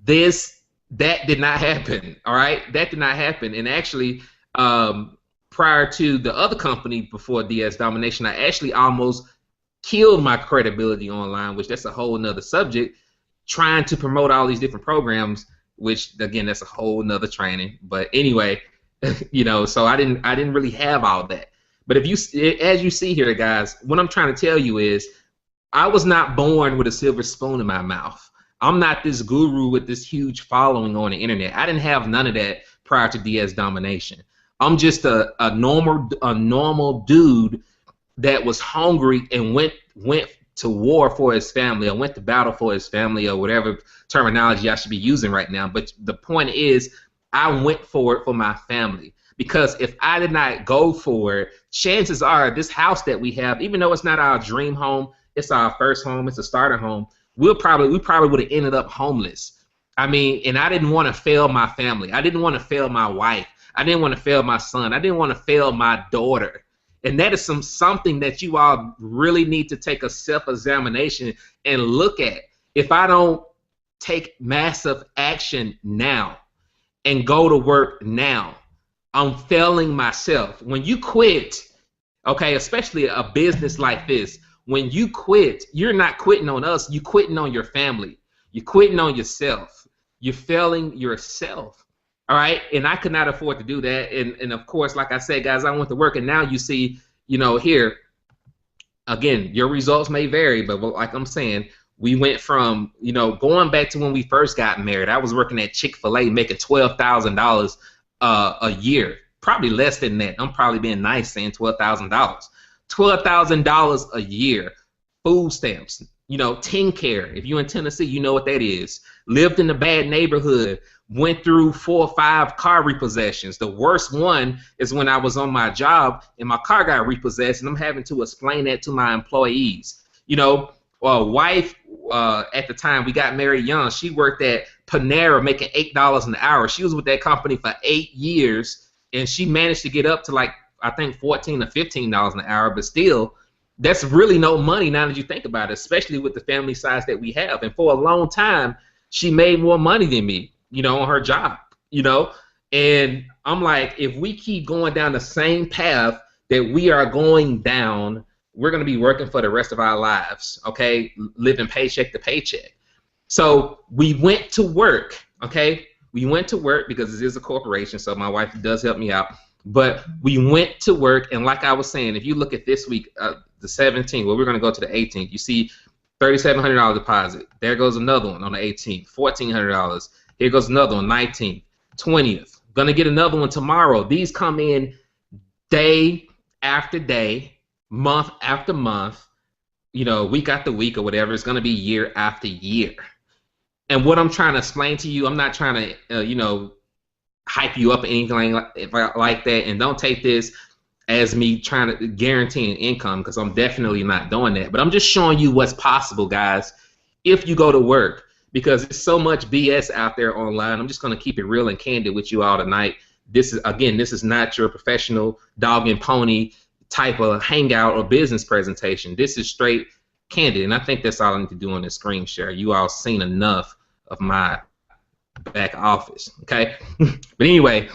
Speaker 7: That did not happen, all right? That did not happen. And actually, prior to the other company before DS Domination, I actually almost killed my credibility online, which that's a whole nother subject, trying to promote all these different programs, which again, that's a whole nother training. But anyway, you know, so I didn't really have all that. But if you, as you see here, guys, what I'm trying to tell you is, I was not born with a silver spoon in my mouth. I'm not this guru with this huge following on the internet. I didn't have none of that prior to DS Domination. I'm just a normal dude that was hungry and went to war for his family, or went to battle for his family, or whatever terminology I should be using right now. But the point is, I went for it for my family. Because if I did not go for it, chances are this house that we have, even though it's not our dream home, it's our first home, it's a starter home, we probably would have ended up homeless. I mean, and I didn't want to fail my family. I didn't want to fail my wife. I didn't want to fail my son. I didn't want to fail my daughter. And that is something that you all really need to take a self-examination and look at. If I don't take massive action now and go to work now, I'm failing myself. When you quit, okay, especially a business like this, when you quit, you're not quitting on us, you're quitting on your family. You're quitting on yourself. You're failing yourself. All right, and I could not afford to do that. And of course, like I said, guys, I went to work, and now you see, here, again, your results may vary, but like I'm saying, we went from, going back to when we first got married. I was working at Chick-fil-A making $12,000 a year, probably less than that. I'm probably being nice saying $12,000. $12,000 a year, food stamps, teen care. If you're in Tennessee, you know what that is. Lived in a bad neighborhood, went through 4 or 5 car repossessions. The worst one is when I was on my job and my car got repossessed, and I'm having to explain that to my employees. Wife, at the time, we got married young. She worked at Panera making $8 an hour. She was with that company for 8 years, and she managed to get up to I think $14 or $15 an hour, but still, that's really no money now that you think about it, especially with the family size that we have. And for a long time, she made more money than me, on her job, And I'm like, if we keep going down the same path that we are going down, we're going to be working for the rest of our lives, okay, living paycheck to paycheck. So we went to work, okay? We went to work because this is a corporation, so my wife does help me out. But we went to work, and like I was saying, if you look at this week, the 17th, well, we're going to go to the 18th. You see $3,700 deposit. There goes another one on the 18th, $1,400. Here goes another one, 19th, 20th. Going to get another one tomorrow. These come in day after day, month after month, week after week or whatever. It's going to be year after year. And what I'm trying to explain to you, I'm not trying to, hype you up or anything like that. And don't take this as me trying to guarantee an income, because I'm definitely not doing that. But I'm just showing you what's possible, guys, if you go to work, because there's so much BS out there online. I'm just going to keep it real and candid with you all tonight. This is not your professional dog and pony type of hangout or business presentation. This is straight candid, and I think that's all I need to do on this screen share. You all seen enough of my back office, okay? But anyway,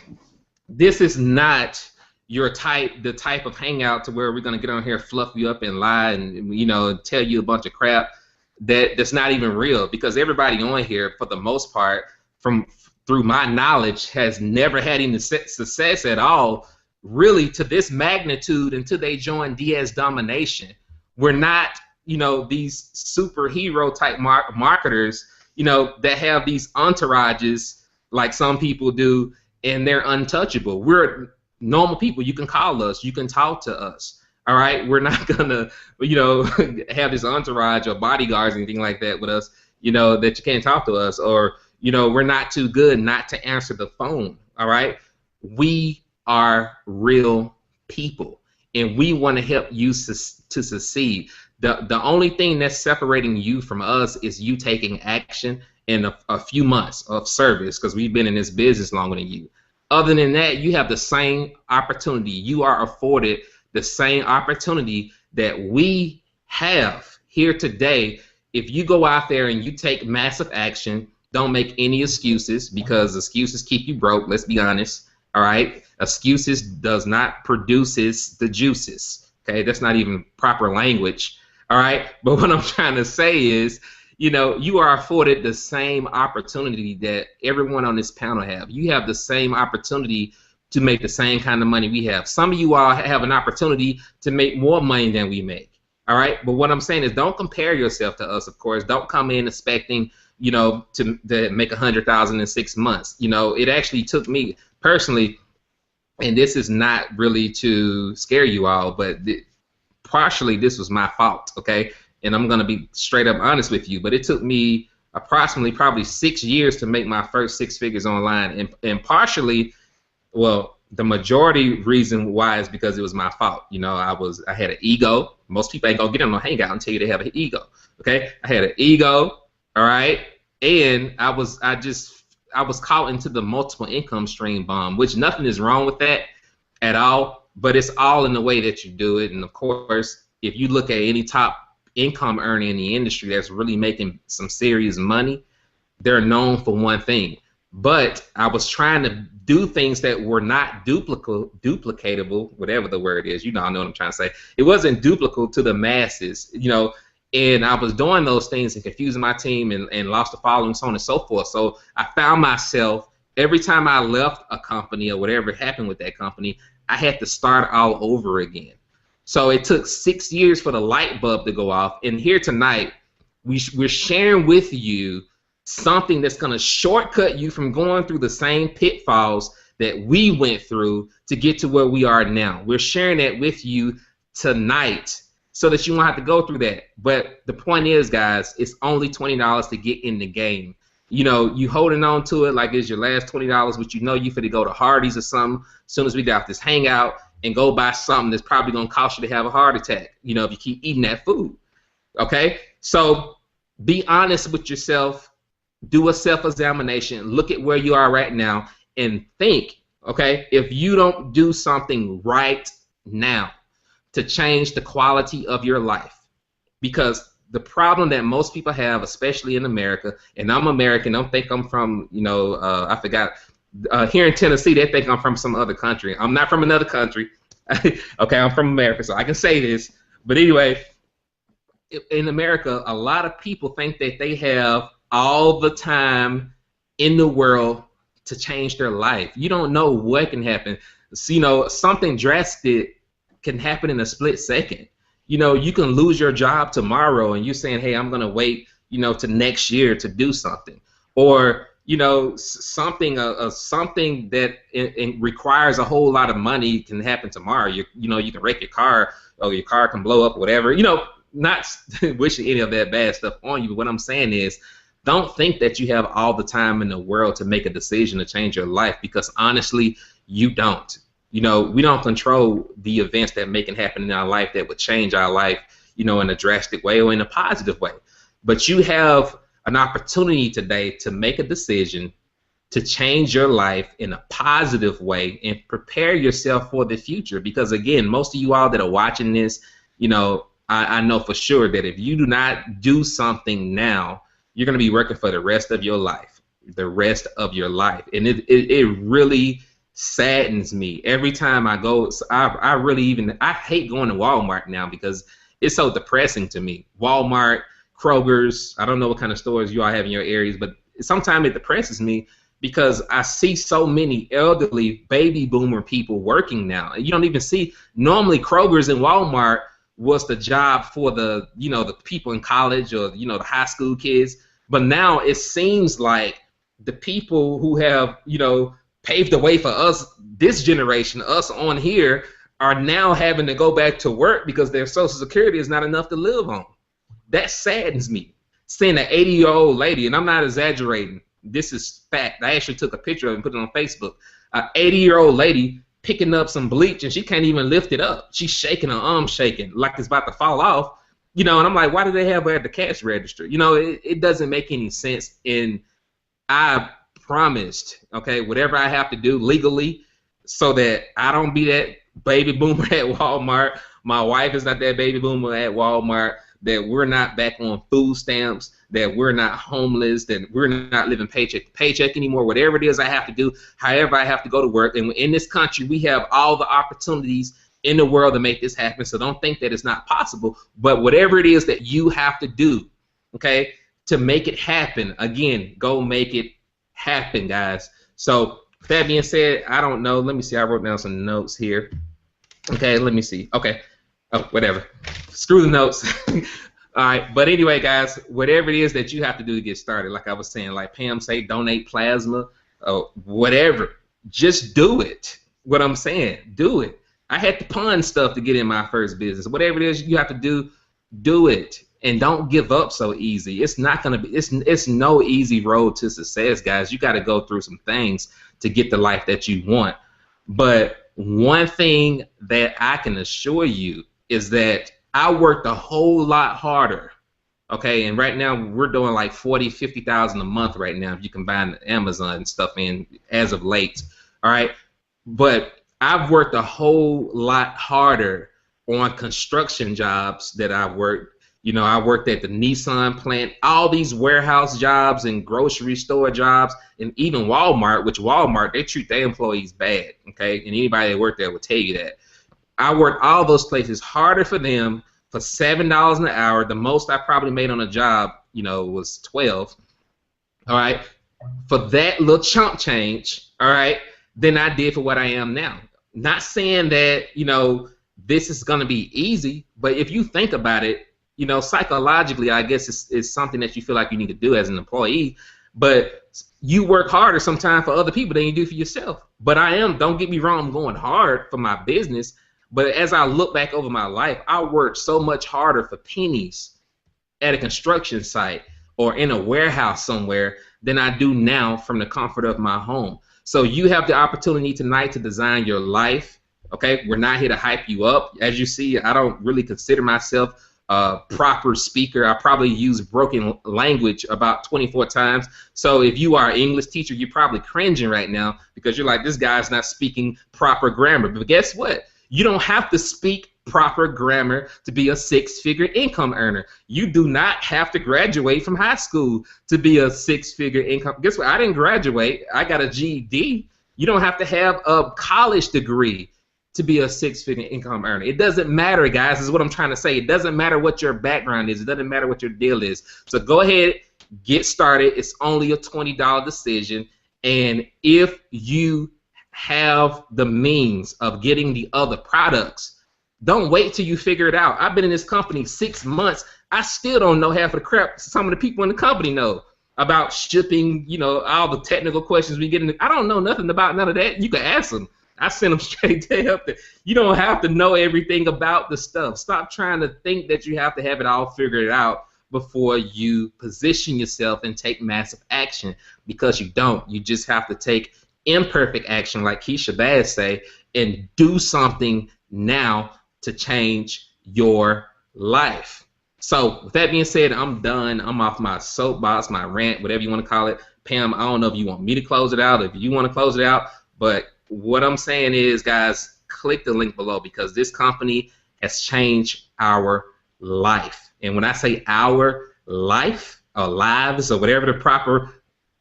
Speaker 7: this is not the type of hangout to where we're going to get on here, fluff you up and lie and tell you a bunch of crap that's not even real, because everybody on here, for the most part, through my knowledge, has never had any success at all, really, to this magnitude until they join DS Domination. We're not, these superhero type marketers, that have these entourages like some people do, and they're untouchable. We're normal people. You can call us. You can talk to us. All right? We're not going to, have this entourage or bodyguards or anything like that with us, that you can't talk to us, or, we're not too good not to answer the phone. All right? We are real people, and we want to help you to succeed. The only thing that's separating you from us is you taking action in a few months of service, because we've been in this business longer than you. Other than that, you have the same opportunity. You are afforded the same opportunity that we have here today. If you go out there and you take massive action, don't make any excuses, because excuses keep you broke. Let's be honest. All right? Excuses does not produces the juices. Okay? That's not even proper language. All right, but what I'm trying to say is, you are afforded the same opportunity that everyone on this panel have. You have the same opportunity to make the same kind of money we have. Some of you all have an opportunity to make more money than we make. All right, but what I'm saying is, don't compare yourself to us. Of course, don't come in expecting, to make $100,000 in 6 months. It actually took me personally, and this is not really to scare you all, but partially this was my fault, okay? And I'm going to be straight up honest with you, but it took me approximately probably 6 years to make my first 6 figures online. And partially, well, the majority reason why is because it was my fault. I had an ego. Most people ain't going to get on no Hangout and tell you they have an ego, okay? I had an ego, all right? And I was caught into the multiple income stream bomb, which nothing is wrong with that at all. but it's all in the way that you do it. And of course, if you look at any top income earner in the industry that's really making some serious money, they're known for one thing. But I was trying to do things that were not duplicatable, whatever the word is. You know, I know what I'm trying to say. It wasn't duplicable to the masses, you know, and I was doing those things and confusing my team and lost the following, so on and so forth. So I found myself, every time I left a company or whatever happened with that company, I had to start all over again. So it took 6 years for the light bulb to go off. And here tonight, we're sharing with you something that's going to shortcut you from going through the same pitfalls that we went through to get to where we are now. We're sharing that with you tonight so that you won't have to go through that. But the point is, guys, it's only $20 to get in the game. You know, you holding on to it like it's your last $20, but you know you finna go to Hardee's or something as soon as we get off this hangout and go buy something that's probably going to cost you to have a heart attack, you know, if you keep eating that food. Okay? So be honest with yourself. Do a self-examination. Look at where you are right now and think, okay, if you don't do something right now to change the quality of your life, because the problem that most people have, especially in America, and I'm American, don't think I'm from, you know, I forgot, here in Tennessee, they think I'm from some other country. I'm not from another country. Okay, I'm from America, so I can say this. But anyway, in America, a lot of people think that they have all the time in the world to change their life. You don't know what can happen. So, you know, something drastic can happen in a split second. You know, you can lose your job tomorrow and you're saying, hey, I'm going to wait, you know, to next year to do something. Or, you know, something that it requires a whole lot of money can happen tomorrow. You know, you can wreck your car or your car can blow up, whatever. You know, not wishing any of that bad stuff on you, but what I'm saying is, don't think that you have all the time in the world to make a decision to change your life, because honestly, you don't. You know, we don't control the events that make it happen in our life that would change our life, you know, in a drastic way or in a positive way. But you have an opportunity today to make a decision to change your life in a positive way and prepare yourself for the future. Because again, most of you all that are watching this, you know, I know for sure that if you do not do something now, you're going to be working for the rest of your life, and it really saddens me every time I go. I hate going to Walmart now because it's so depressing to me. Walmart, Kroger's, I don't know what kind of stores you all have in your areas, but sometimes it depresses me because I see so many elderly baby boomer people working now. You don't even see, normally Kroger's and Walmart was the job for the, you know, the people in college or, you know, the high school kids. But now it seems like the people who have, you know, paved the way for us, this generation, us on here, are now having to go back to work because their Social Security is not enough to live on. That saddens me. Seeing an 80-year-old lady, and I'm not exaggerating, this is fact. I actually took a picture of it and put it on Facebook. An 80-year-old lady picking up some bleach and she can't even lift it up. She's shaking, her arm shaking like it's about to fall off. You know, and I'm like, why do they have her at the cash register? You know, it doesn't make any sense. And I promised, okay, whatever I have to do legally so that I don't be that baby boomer at Walmart, my wife is not that baby boomer at Walmart, that we're not back on food stamps, that we're not homeless, that we're not living paycheck to paycheck anymore, whatever it is I have to do, however I have to go to work. And in this country, we have all the opportunities in the world to make this happen, so don't think that it's not possible. But whatever it is that you have to do, okay, to make it happen, again, go make it happen, guys. So with that being said, I don't know. Let me see. I wrote down some notes here. Okay, let me see. Okay. Oh, whatever. Screw the notes. All right. But anyway, guys, whatever it is that you have to do to get started, like I was saying, like Pam say, donate plasma, whatever. Just do it. What I'm saying, do it. I had to pawn stuff to get in my first business. Whatever it is you have to do, do it. And don't give up so easy. It's not gonna be. It's no easy road to success, guys. You got to go through some things to get the life that you want. But one thing that I can assure you is that I worked a whole lot harder. Okay, and right now we're doing like 40, 50,000 a month right now if you combine Amazon and stuff in as of late. All right, but I've worked a whole lot harder on construction jobs that I've worked. You know, I worked at the Nissan plant, all these warehouse jobs and grocery store jobs, and even Walmart, which Walmart, they treat their employees bad, okay? And anybody that worked there will tell you that. I worked all those places harder for them for $7 an hour. The most I probably made on a job, you know, was 12. All right, for that little chump change, all right, than I did for what I am now. Not saying that, you know, this is going to be easy, but if you think about it, you know, psychologically, I guess it's something that you feel like you need to do as an employee, but you work harder sometimes for other people than you do for yourself. But I am, don't get me wrong, I'm going hard for my business, but as I look back over my life, I worked so much harder for pennies at a construction site or in a warehouse somewhere than I do now from the comfort of my home. So you have the opportunity tonight to design your life, okay? We're not here to hype you up. As you see, I don't really consider myself a proper speaker. I probably use broken language about 24 times. So if you are an English teacher, you're probably cringing right now because you're like, this guy's not speaking proper grammar. But guess what? You don't have to speak proper grammar to be a six-figure income earner. You do not have to graduate from high school to be a six-figure income. Guess what? I didn't graduate. I got a GED. You don't have to have a college degree to be a six-figure income earner. It doesn't matter, guys, is what I'm trying to say. It doesn't matter what your background is. It doesn't matter what your deal is. So go ahead, get started. It's only a $20 decision. And if you have the means of getting the other products, don't wait till you figure it out. I've been in this company 6 months. I still don't know half of the crap some of the people in the company know about shipping, you know, all the technical questions we get in. I don't know nothing about none of that. You can ask them. I send them straight to help them. You don't have to know everything about the stuff. Stop trying to think that you have to have it all figured out before you position yourself and take massive action, because you don't. You just have to take imperfect action, like Keisha Bass say, and do something now to change your life. So with that being said, I'm done. I'm off my soapbox, my rant, whatever you want to call it. Pam, I don't know if you want me to close it out, if you want to close it out, but what I'm saying is, guys, click the link below, because this company has changed our life. And when I say our life or lives or whatever the proper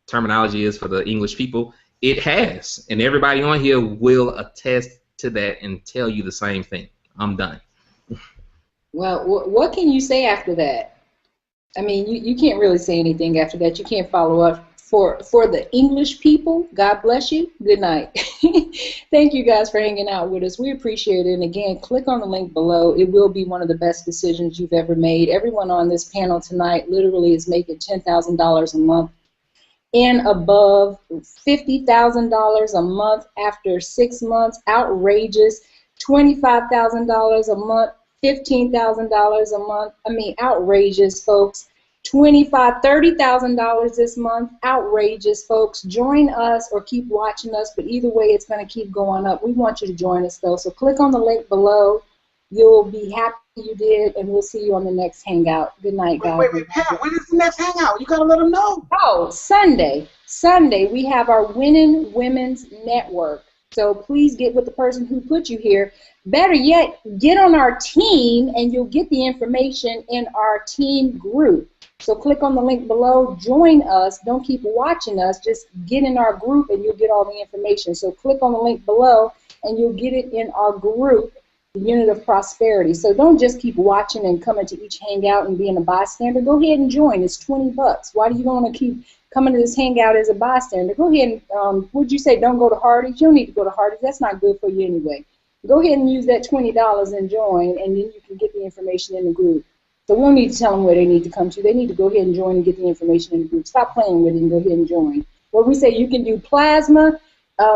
Speaker 7: terminology is for the English people, it has. And everybody on here will attest to that and tell you the same thing. I'm done.
Speaker 2: Well, what can you say after that? I mean, you can't really say anything after that. You can't follow up. For the English people, God bless you. Good night. Thank you guys for hanging out with us. We appreciate it. And again, click on the link below. It will be one of the best decisions you've ever made. Everyone on this panel tonight literally is making $10,000 a month and above, $50,000 a month after 6 months. Outrageous. $25,000 a month, $15,000 a month. I mean, outrageous, folks. $25,000, $30,000 this month. Outrageous, folks. Join us or keep watching us, but either way, it's going to keep going up. We want you to join us, though. So click on the link below. You'll be happy you did, and we'll see you on the next Hangout. Good night, guys.
Speaker 1: Wait, Pam, when is the next Hangout? You got to let them know.
Speaker 2: Oh, Sunday. Sunday, we have our Winning Women's Network. So please get with the person who put you here. Better yet, get on our team, and you'll get the information in our team group. So click on the link below, join us, don't keep watching us, just get in our group and you'll get all the information. So click on the link below and you'll get it in our group, the Unit of Prosperity. So don't just keep watching and coming to each Hangout and being a bystander. Go ahead and join. It's $20. Why do you want to keep coming to this Hangout as a bystander? Go ahead and, would you say don't go to Hardee's? You don't need to go to Hardee's. That's not good for you anyway. Go ahead and use that $20 and join, and then you can get the information in the group. So we don't need to tell them where they need to come to. They need to go ahead and join and get the information in the group. Stop playing with it and go ahead and join. Well, we say you can do plasma.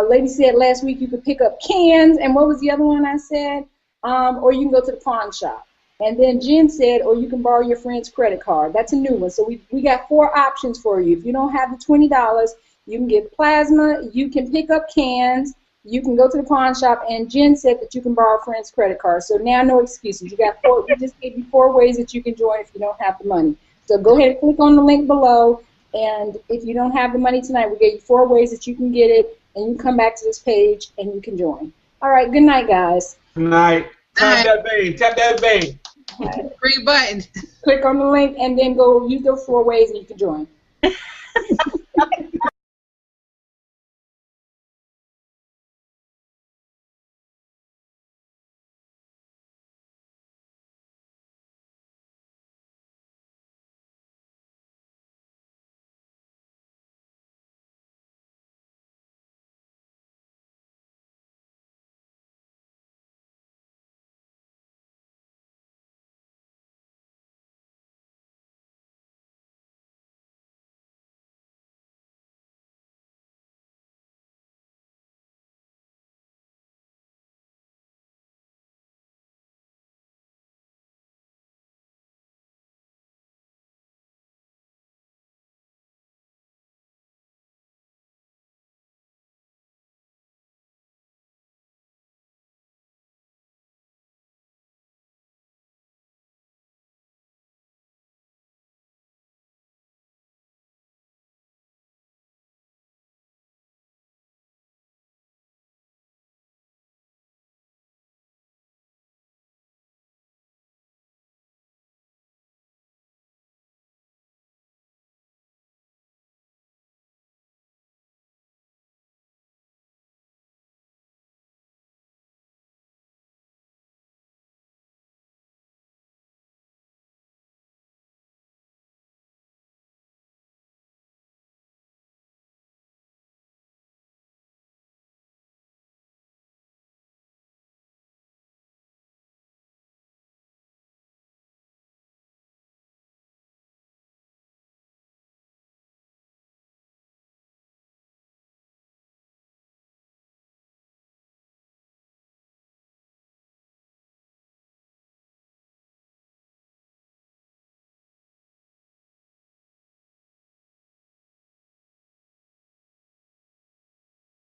Speaker 2: Lady said last week you could pick up cans. And what was the other one I said? Or you can go to the pawn shop. And then Jen said, or you can borrow your friend's credit card. That's a new one. So we got 4 options for you. If you don't have the $20, you can get plasma. You can pick up cans. You can go to the pawn shop, and Jen said that you can borrow a friend's credit card. So now no excuses. You got 4. We just gave you 4 ways that you can join if you don't have the money. So go ahead and click on the link below, and if you don't have the money tonight, we gave you 4 ways that you can get it, and you come back to this page and you can join. All right, good night, guys.
Speaker 1: Good night. Tap that vein. Tap that vein.
Speaker 4: Free button.
Speaker 2: Click on the link and then go use those 4 ways and you can join.